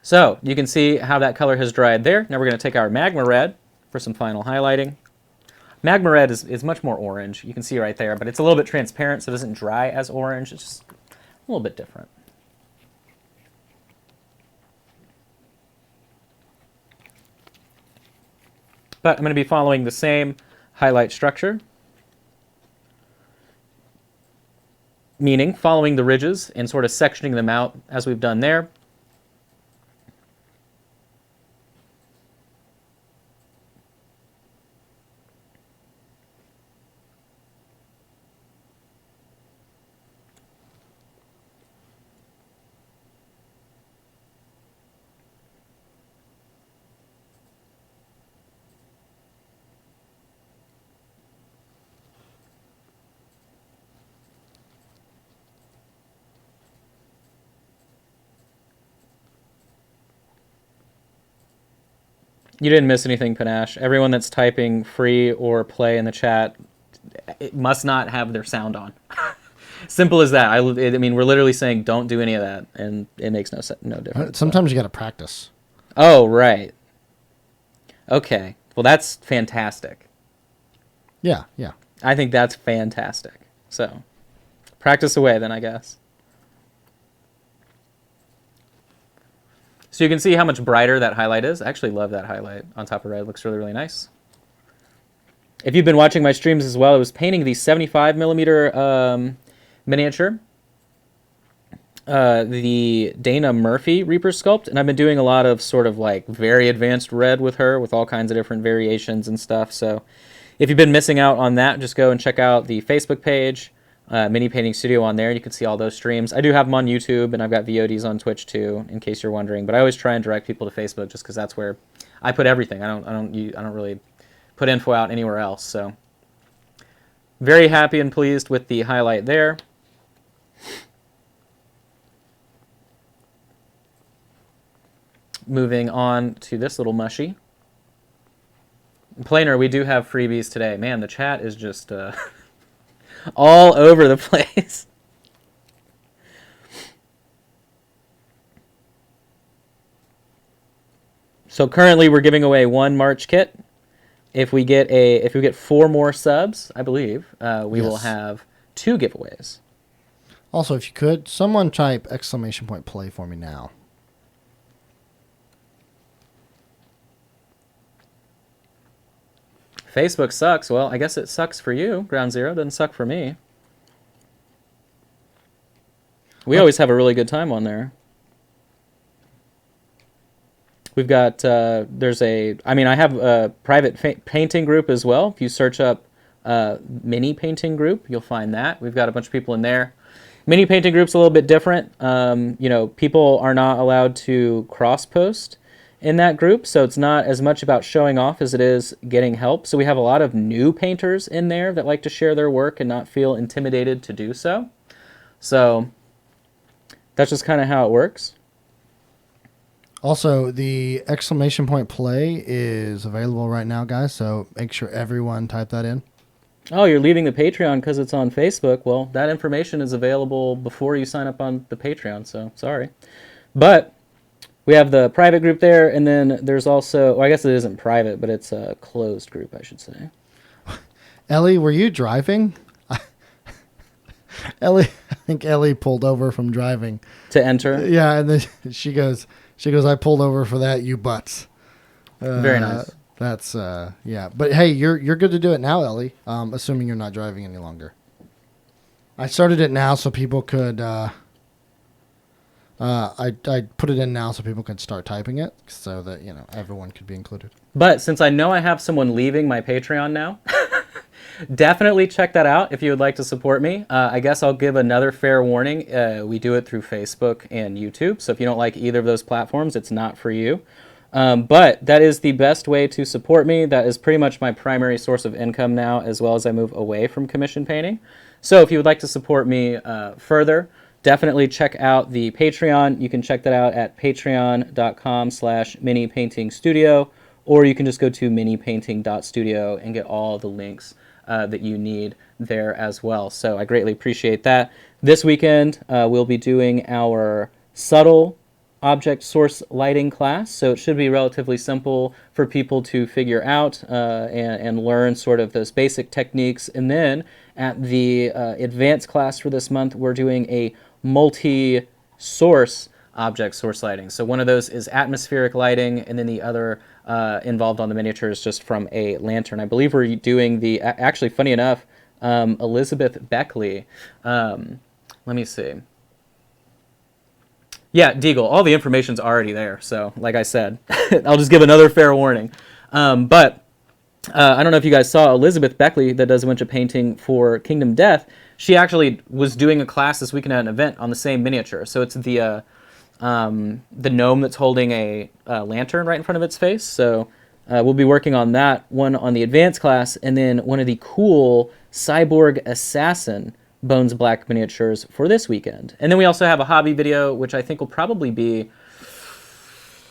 So you can see how that color has dried there. Now we're going to take our magma red for some final highlighting. Magma red is much more orange. You can see right there, but it's a little bit transparent, so it doesn't dry as orange. It's just a little bit different. But I'm going to be following the same highlight structure, meaning following the ridges and sort of sectioning them out as we've done there. You didn't miss anything, Panache. Everyone that's typing free or play in the chat, it must not have their sound on. Simple as that. I mean, we're literally saying don't do any of that, and it makes no difference. Sometimes you got to practice. Oh, right. Okay. Well, that's fantastic. Yeah, yeah. I think that's fantastic. So practice away then, I guess. So you can see how much brighter that highlight is. I actually love that highlight on top of red. It looks really, really nice. If you've been watching my streams as well, I was painting the 75 millimeter miniature, the Dana Murphy Reaper sculpt, and I've been doing a lot of sort of like very advanced red with her with all kinds of different variations and stuff. So if you've been missing out on that, just go and check out the Facebook page, Mini Painting Studio on there. You can see all those streams. I do have them on YouTube, and I've got VODs on Twitch too, in case you're wondering. But I always try and direct people to Facebook just because that's where I put everything. I don't really put info out anywhere else. So very happy and pleased with the highlight there. Moving on to this little mushy. Planer, we do have freebies today. Man, the chat is just all over the place. So currently we're giving away one March kit. If we get 4 more subs, I believe, we will have 2 giveaways. Also, if you could, someone type !play for me now. Facebook sucks. Well, I guess it sucks for you, Ground Zero. Doesn't suck for me. We always have a really good time on there. We've got, I have a private painting group as well. If you search up Mini Painting Group, you'll find that. We've got a bunch of people in there. Mini Painting Group's a little bit different. People are not allowed to cross-post in that group, so it's not as much about showing off as it is getting help. So we have a lot of new painters in there that like to share their work and not feel intimidated to do so. So that's just kind of how it works. Also, the !play is available right now, guys, so make sure everyone type that in. Oh, you're leaving the Patreon because it's on Facebook. Well, that information is available before you sign up on the Patreon, so sorry. But we have the private group there, and then there's also, well, I guess it isn't private, but it's a closed group, I should say. Ellie, were you driving? I think Ellie pulled over from driving. To enter? Yeah, and then she goes, I pulled over for that, you butts. Very nice. That's, yeah. But hey, you're good to do it now, Ellie, assuming you're not driving any longer. I started it now so people could, I put it in now so people can start typing it so that, everyone could be included. But since I know I have someone leaving my Patreon now, definitely check that out if you would like to support me. I guess I'll give another fair warning. We do it through Facebook and YouTube, so if you don't like either of those platforms, it's not for you. But that is the best way to support me. That is pretty much my primary source of income now, as well as I move away from commission painting. So if you would like to support me further, definitely check out the Patreon. You can check that out at patreon.com/minipaintingstudio, or you can just go to minipainting.studio and get all the links that you need there as well. So I greatly appreciate that. This weekend, we'll be doing our subtle object source lighting class, so it should be relatively simple for people to figure out and learn sort of those basic techniques. And then at the advanced class for this month, we're doing a multi-source object source lighting. So one of those is atmospheric lighting, and then the other involved on the miniature is just from a lantern. I believe we're doing the, actually funny enough, Elizabeth Beckley. Let me see. Yeah, Deagle, all the information's already there. So like I said, I'll just give another fair warning. But I don't know if you guys saw Elizabeth Beckley that does a bunch of painting for Kingdom Death. She actually was doing a class this weekend at an event on the same miniature. So it's the gnome that's holding a lantern right in front of its face. So we'll be working on that one on the advanced class, and then one of the cool cyborg assassin Bones Black miniatures for this weekend. And then we also have a hobby video, which I think will probably be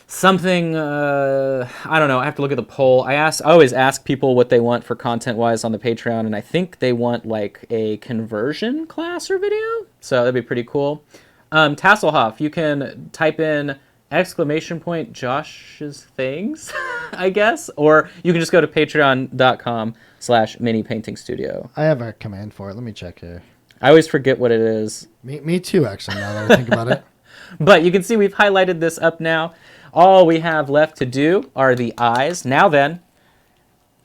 something, I don't know, I have to look at the poll. I always ask people what they want for content-wise on the Patreon, and I think they want like a conversion class or video, so that'd be pretty cool. Tasselhoff, you can type in exclamation point Josh's things, I guess. Or you can just go to patreon.com/mini painting studio. I have a command for it. Let me check here. I always forget what it is. Me too, actually, now that I think about it. But you can see we've highlighted this up now. All we have left to do are the eyes. Now then,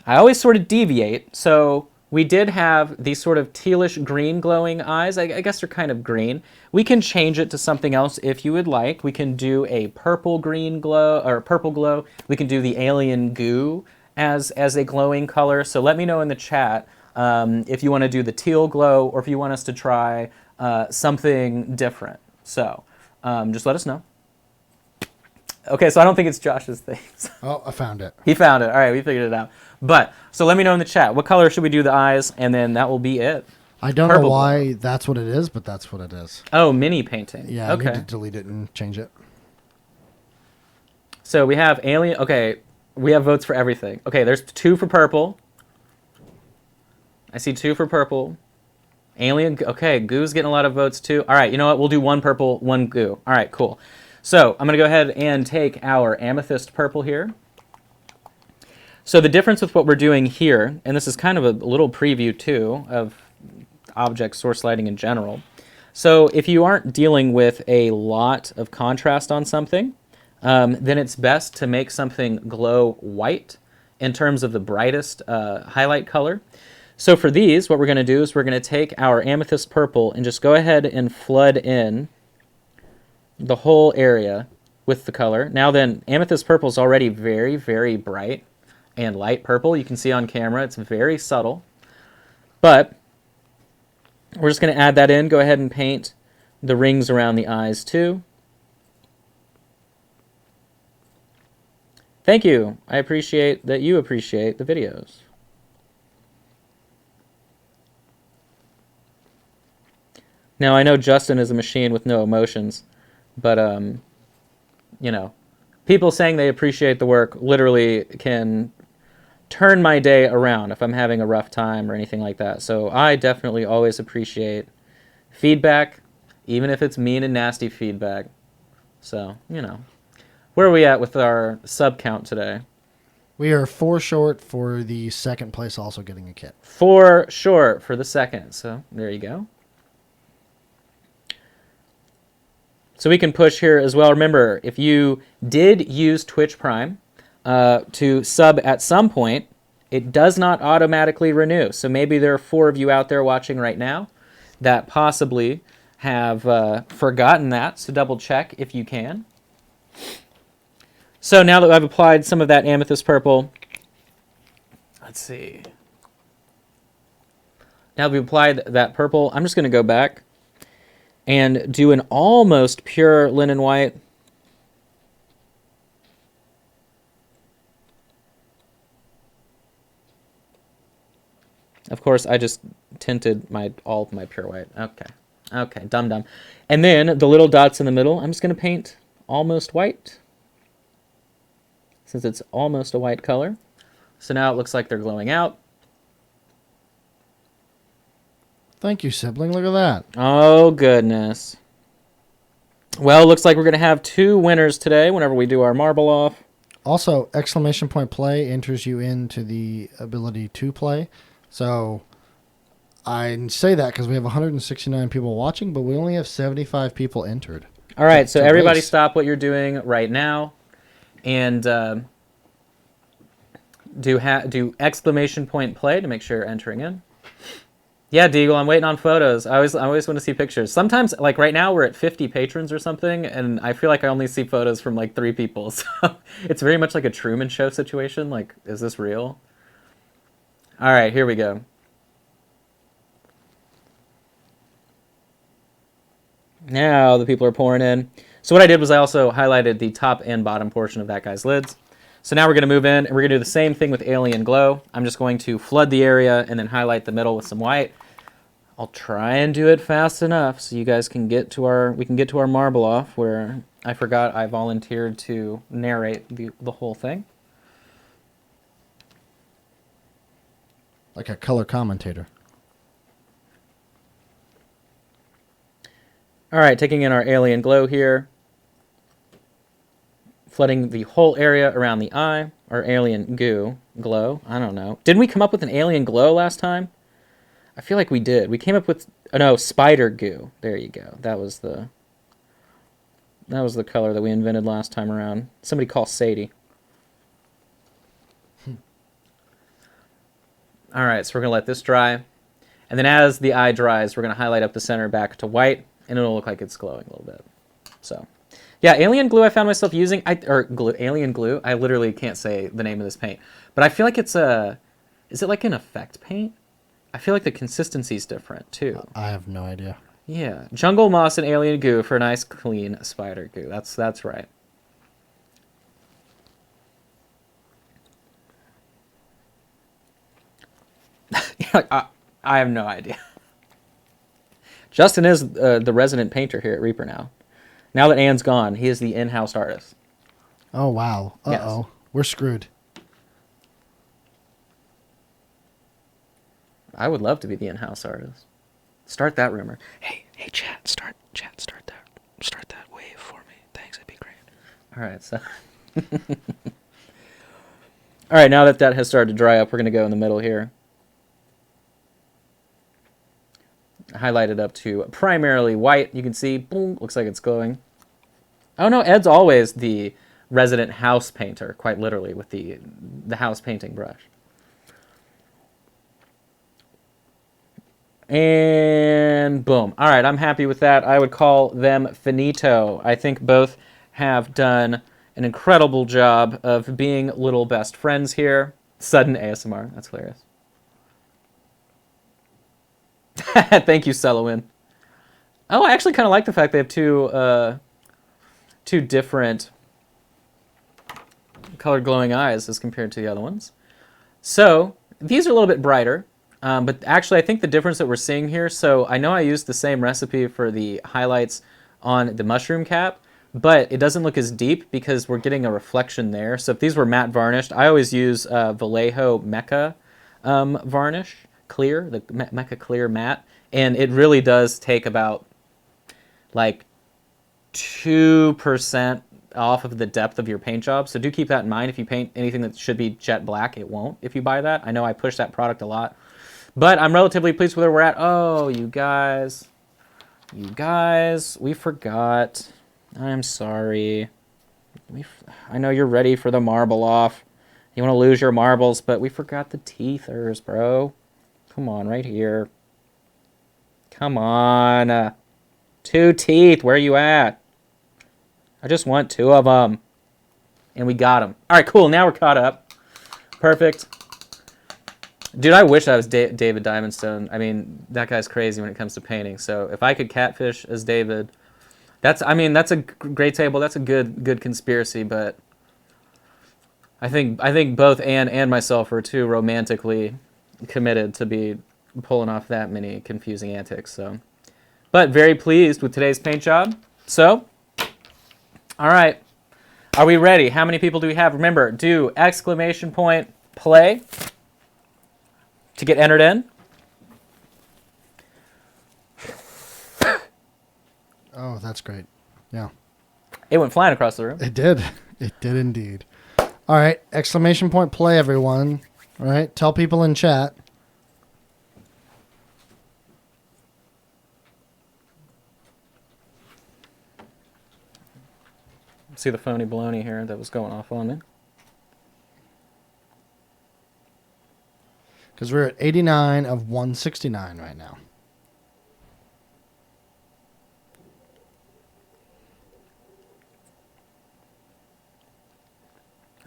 I always sort of deviate. So we did have these sort of tealish green glowing eyes. I guess they're kind of green. We can change it to something else if you would like. We can do a purple green glow or purple glow. We can do the alien goo as a glowing color. So let me know in the chat if you want to do the teal glow or if you want us to try something different. So just let us know. Okay, so I don't think it's Josh's things. Oh, I found it. He found it. All right, we figured it out. But, so let me know in the chat. What color should we do the eyes? And then that will be it. I don't Purple know why that's what it is, but that's what it is. Oh, mini painting. Yeah, Okay. I need to delete it and change it. So we have alien. Okay, we have votes for everything. Okay, there's 2 for purple. I see 2 for purple. Alien. Okay, goo's getting a lot of votes too. All right, you know what? We'll do 1 purple, 1 goo. All right, cool. So I'm going to go ahead and take our amethyst purple here. So the difference with what we're doing here, and this is kind of a little preview too of object source lighting in general. So if you aren't dealing with a lot of contrast on something, then it's best to make something glow white in terms of the brightest highlight color. So for these, what we're going to do is we're going to take our amethyst purple and just go ahead and flood in the whole area with the color. Now then, amethyst purple is already very, very bright and light purple. You can see on camera, it's very subtle. But we're just going to add that in. Go ahead and paint the rings around the eyes too. Thank you. I appreciate that you appreciate the videos. Now, I know Justin is a machine with no emotions, but, you know, people saying they appreciate the work literally can turn my day around if I'm having a rough time or anything like that. So I definitely always appreciate feedback, even if it's mean and nasty feedback. So, you know. Where are we at with our sub count today? We are 4 short for the second place also getting a kit. 4 short for the second. So there you go. So we can push here as well. Remember, if you did use Twitch Prime to sub at some point, it does not automatically renew. So maybe there are 4 of you out there watching right now that possibly have forgotten that. So double check if you can. So now that I've applied some of that amethyst purple, let's see. Now that we've applied that purple, I'm just going to go back and do an almost pure linen white. Of course, I just tinted all of my pure white. Okay, dumb. And then the little dots in the middle, I'm just going to paint almost white, since it's almost a white color. So now it looks like they're glowing out. Thank you, sibling. Look at that. Oh, goodness. Well, looks like we're going to have 2 winners today whenever we do our marble off. Also, exclamation point play enters you into the ability to play. So I say that because we have 169 people watching, but we only have 75 people entered. All right, so everybody race. stop what you're doing right now and do exclamation point play to make sure you're entering in. Yeah, Deagle, I'm waiting on photos. I always want to see pictures. Sometimes, like right now, we're at 50 patrons or something, and I feel like I only see photos from like 3 people. So it's very much like a Truman Show situation. Like, is this real? All right, here we go. Now the people are pouring in. So what I did was I also highlighted the top and bottom portion of that guy's lids. So now we're going to move in, and we're going to do the same thing with Alien Glow. I'm just going to flood the area and then highlight the middle with some white. I'll try and do it fast enough so you guys can get to our marble off, where I forgot I volunteered to narrate the whole thing. Like a color commentator. All right, taking in our Alien Glow here. flooding the whole area around the eye, or alien glow. I don't know. Didn't we come up with an alien glow last time? I feel like we did. We came up with, oh no, spider goo. There you go. That was the color that we invented last time around. Somebody call Sadie. All right, so we're going to let this dry. And then as the eye dries, we're going to highlight up the center back to white, and it'll look like it's glowing a little bit. So, yeah, alien glue I found myself using, alien glue. I literally can't say the name of this paint. But I feel like it's is it like an effect paint? I feel like the consistency's different, too. I have no idea. Yeah, jungle moss and alien goo for a nice, clean spider goo. That's right. I have no idea. Justin is the resident painter here at Reaper now. Now that Anne's gone, he is the in-house artist. Oh, wow. Uh-oh. Yes. We're screwed. I would love to be the in-house artist. Start that rumor. Hey, chat, start that wave for me. Thanks, it'd be great. All right, so. All right, now that has started to dry up, we're going to go in the middle here. Highlight it up to primarily white. You can see, boom, looks like it's glowing. Oh no, Ed's always the resident house painter, quite literally, with the house painting brush. And boom. All right, I'm happy with that. I would call them finito. I think both have done an incredible job of being little best friends here. Sudden ASMR. That's hilarious. Thank you, Selowin. Oh, I actually kind of like the fact they have two different colored glowing eyes as compared to the other ones. So these are a little bit brighter, but actually I think the difference that we're seeing here, so I know I used the same recipe for the highlights on the mushroom cap, but it doesn't look as deep because we're getting a reflection there. So if these were matte varnished, I always use Vallejo Mecha varnish. Clear, the Mecha Clear matte, and it really does take about like 2% off of the depth of your paint job. So do keep that in mind. If you paint anything that should be jet black, it won't if you buy that. I know I push that product a lot, but I'm relatively pleased with where we're at. Oh, you guys, we forgot. I'm sorry. I know you're ready for the marble off. You want to lose your marbles, but we forgot the teethers, bro. Come on, right here. Come on. 2 teeth. Where are you at? I just want 2 of them. And we got them. All right, cool. Now we're caught up. Perfect. Dude, I wish I was David Diamondstone. I mean, that guy's crazy when it comes to painting. So if I could catfish as David, that's a great table. That's a good conspiracy. But I think both Anne and myself are too romantically committed to be pulling off that many confusing antics. So, but very pleased with today's paint job. So, all right, are we ready? How many people do we have? Remember, do !play to get entered in. Oh, that's great. Yeah. It went flying across the room. It did. It did indeed. All right, !play, everyone. All right, tell people in chat. See the phony baloney here that was going off on me. Because we're at 89 of 169 right now.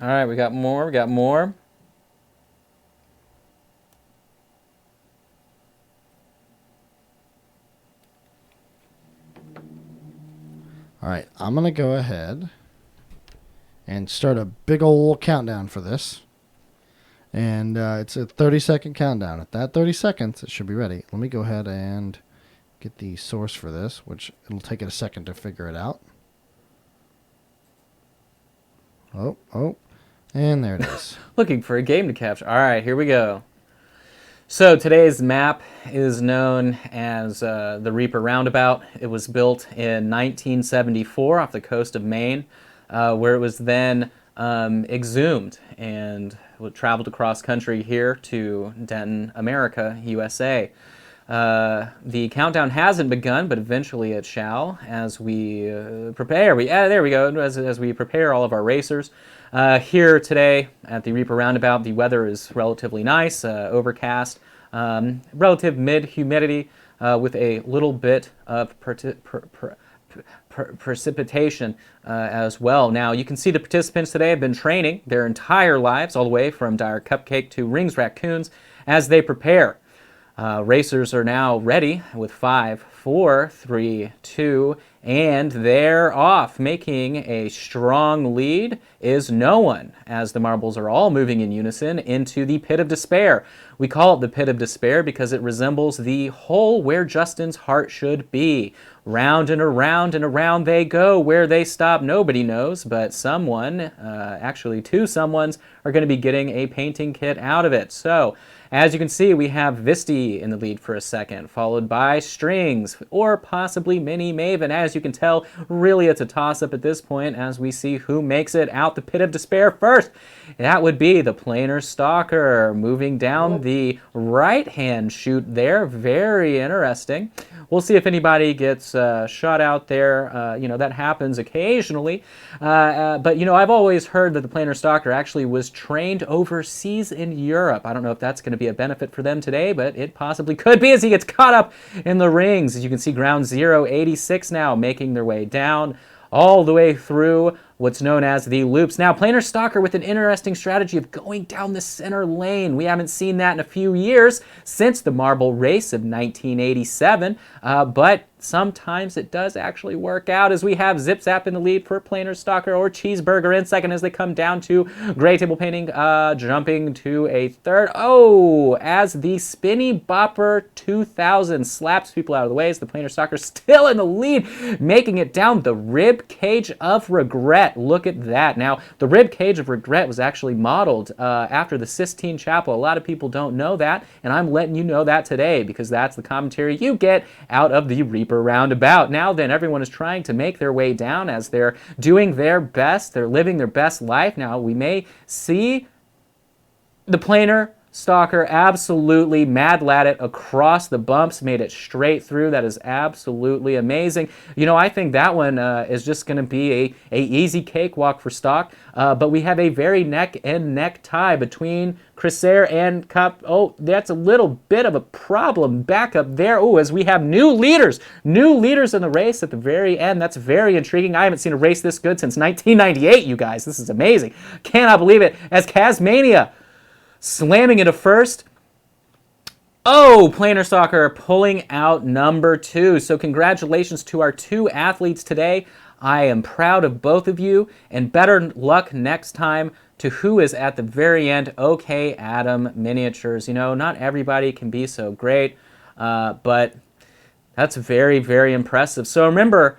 All right, we got more. All right, I'm going to go ahead and start a big old countdown for this. And it's a 30-second countdown. At that 30 seconds, it should be ready. Let me go ahead and get the source for this, which it'll take it a second to figure it out. Oh, and there it is. Looking for a game to capture. All right, here we go. So today's map is known as the Reaper Roundabout. It was built in 1974 off the coast of Maine. where it was then exhumed and traveled across country here to Denton, America, USA. The countdown hasn't begun, but eventually it shall as we prepare. There we go. As we prepare all of our racers. Here today at the Reaper Roundabout, the weather is relatively nice, overcast, relative mid-humidity with a little bit of precipitation as well. Now, you can see the participants today have been training their entire lives, all the way from Dire Cupcake to Rings Raccoons, as they prepare. Racers are now ready with 5, 4, 3, 2, and they're off. Making a strong lead is no one, as the marbles are all moving in unison into the Pit of Despair. We call it the Pit of Despair because it resembles the hole where Justin's heart should be. Round and around they go. Where they stop, nobody knows, but someone, actually two someones, are going to be getting a painting kit out of it. So, as you can see, we have Visti in the lead for a second, followed by Strings, or possibly Mini Maven. As you can tell, really it's a toss-up at this point as we see who makes it out the Pit of Despair first. That would be the Planar Stalker, moving down the right-hand chute there. Very interesting. We'll see if anybody gets shot out there. That happens occasionally. But, I've always heard that the Planar Stalker actually was trained overseas in Europe. I don't know if that's going to be a benefit for them today, but it possibly could be as he gets caught up in the rings. As you can see, Ground Zero 86 now making their way down all the way through what's known as the loops. Now, Planar Stalker with an interesting strategy of going down the center lane. We haven't seen that in a few years since the Marble Race of 1987, but sometimes it does actually work out as we have Zip Zap in the lead for Planar Stalker, or Cheeseburger in second as they come down to Gray Table Painting, jumping to a third. Oh, as the Spinny Bopper 2000 slaps people out of the way, as the Planar Stalker still in the lead, making it down the Rib Cage of Regret. Look at that. Now, the Rib Cage of Regret was actually modeled after the Sistine Chapel. A lot of people don't know that, and I'm letting you know that today because that's the commentary you get out of the Reaper Roundabout. Now then, everyone is trying to make their way down as they're doing their best. They're living their best life. Now, we may see the Planar Stalker absolutely mad lat it across the bumps, made it straight through. That is absolutely amazing. I think that one is just going to be a easy cakewalk for Stock, but we have a very neck and neck tie between Crissair and Cup. Oh, that's a little bit of a problem back up there. Oh, as we have new leaders in the race at the very end. That's very intriguing. I haven't seen a race this good since 1998, you guys. This is amazing. Cannot believe it. As Kazmania slamming into first. Oh, Planar Stalker pulling out number 2. So congratulations to our 2 athletes today. I am proud of both of you, and better luck next time to who is at the very end. OK Adam Miniatures. Not everybody can be so great, but that's very, very impressive. So remember,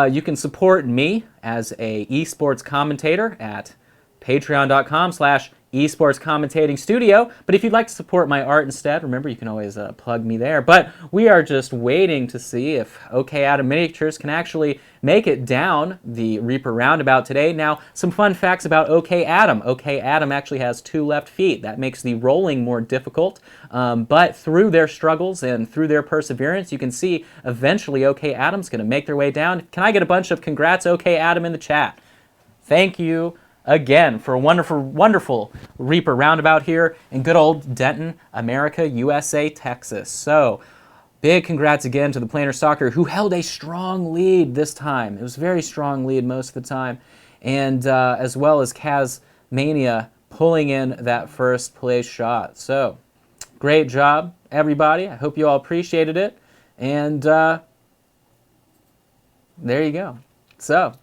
you can support me as a esports commentator at patreon.com/esports commentating studio. But if you'd like to support my art instead, remember you can always plug me there. But we are just waiting to see if OK Adam Miniatures can actually make it down the Reaper Roundabout today. Now, some fun facts about OK Adam. OK Adam actually has 2 left feet. That makes the rolling more difficult. But through their struggles and through their perseverance, you can see eventually OK Adam's going to make their way down. Can I get a bunch of congrats, OK Adam, in the chat? Thank you again for a wonderful, wonderful Reaper Roundabout here in good old Denton, America, USA, Texas. So, big congrats again to the Planar Stalker, who held a strong lead this time. It was a very strong lead most of the time. And as well as Kazmania pulling in that first place shot. So, great job, everybody. I hope you all appreciated it. And there you go. So,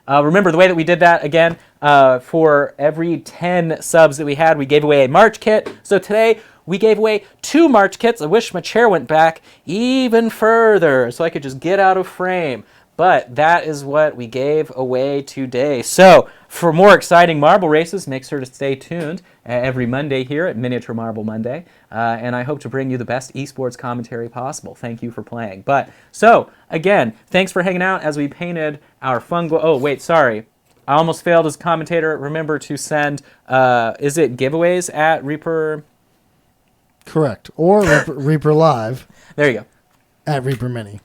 remember the way that we did that again, for every 10 subs that we had, we gave away a March kit. So today we gave away 2 March kits. I wish my chair went back even further so I could just get out of frame. But that is what we gave away today. So for more exciting marble races, make sure to stay tuned every Monday here at Miniature Marble Monday. And I hope to bring you the best esports commentary possible. Thank you for playing. But so again, thanks for hanging out as we painted our fungo. Oh, wait, sorry. I almost failed as a commentator. Remember to send, is it giveaways at Reaper? Correct. Or Reaper Live There you go. at Reaper Mini.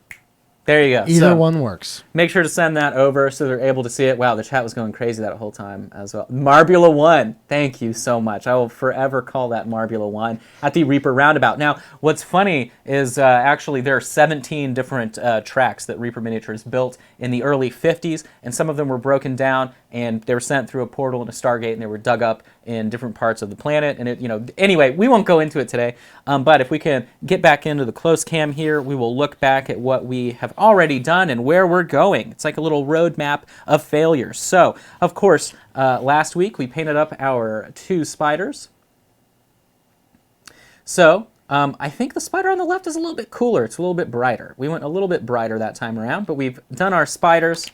There you go. Either one works. Make sure to send that over so they're able to see it. Wow, the chat was going crazy that whole time as well. Marbula 1, thank you so much. I will forever call that Marbula 1 at the Reaper Roundabout. Now, what's funny is actually there are 17 different tracks that Reaper Miniatures built in the early 50s, and some of them were broken down, and they were sent through a portal and a Stargate, and they were dug up in different parts of the planet. And anyway, we won't go into it today, but if we can get back into the close cam here, we will look back at what we have already done and where we're going. It's like a little roadmap of failures. So, of course, last week we painted up our 2 spiders. So, I think the spider on the left is a little bit cooler. It's a little bit brighter. We went a little bit brighter that time around, but we've done our spiders.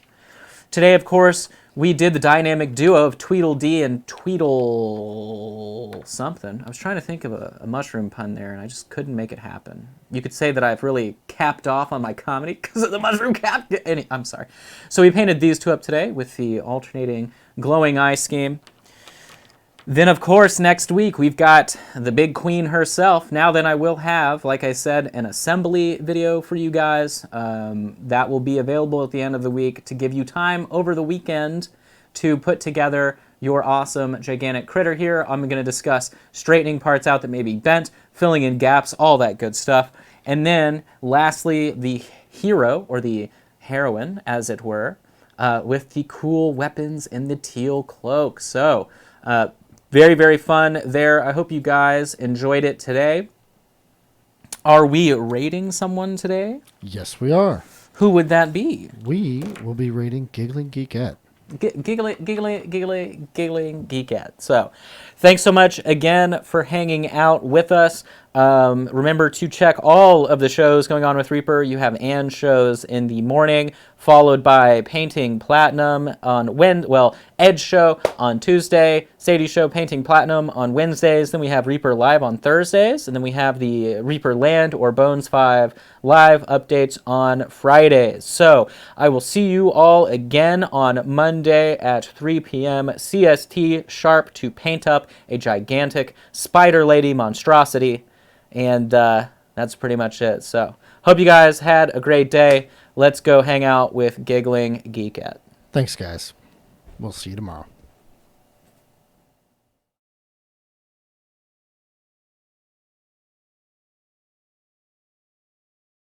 Today, of course, we did the dynamic duo of Tweedledee and Tweedle something. I was trying to think of a mushroom pun there, and I just couldn't make it happen. You could say that I've really capped off on my comedy because of the mushroom cap. I'm sorry. So we painted these 2 up today with the alternating glowing eye scheme. Then, of course, next week we've got the big queen herself. Now then I will have, like I said, an assembly video for you guys. That will be available at the end of the week to give you time over the weekend to put together your awesome gigantic critter here. I'm going to discuss straightening parts out that may be bent, filling in gaps, all that good stuff. And then, lastly, the hero, or the heroine, as it were, with the cool weapons and the teal cloak. So, very, very fun there. I hope you guys enjoyed it today. Are we rating someone today? Yes, we are. Who would that be? We will be rating Giggling Geekette. Giggling Geekette. So, thanks so much again for hanging out with us. Remember to check all of the shows going on with Reaper. You have Anne's shows in the morning, followed by Painting Platinum on Ed's show on Tuesday, Sadie's show Painting Platinum on Wednesdays. Then we have Reaper Live on Thursdays, and then we have the Reaper Land or Bones 5 live updates on Fridays. So I will see you all again on Monday at 3 p.m. CST sharp to paint up a gigantic spider lady monstrosity. And that's pretty much it. So hope you guys had a great day. Let's go hang out with Giggling Geekette. Thanks, guys. We'll see you tomorrow.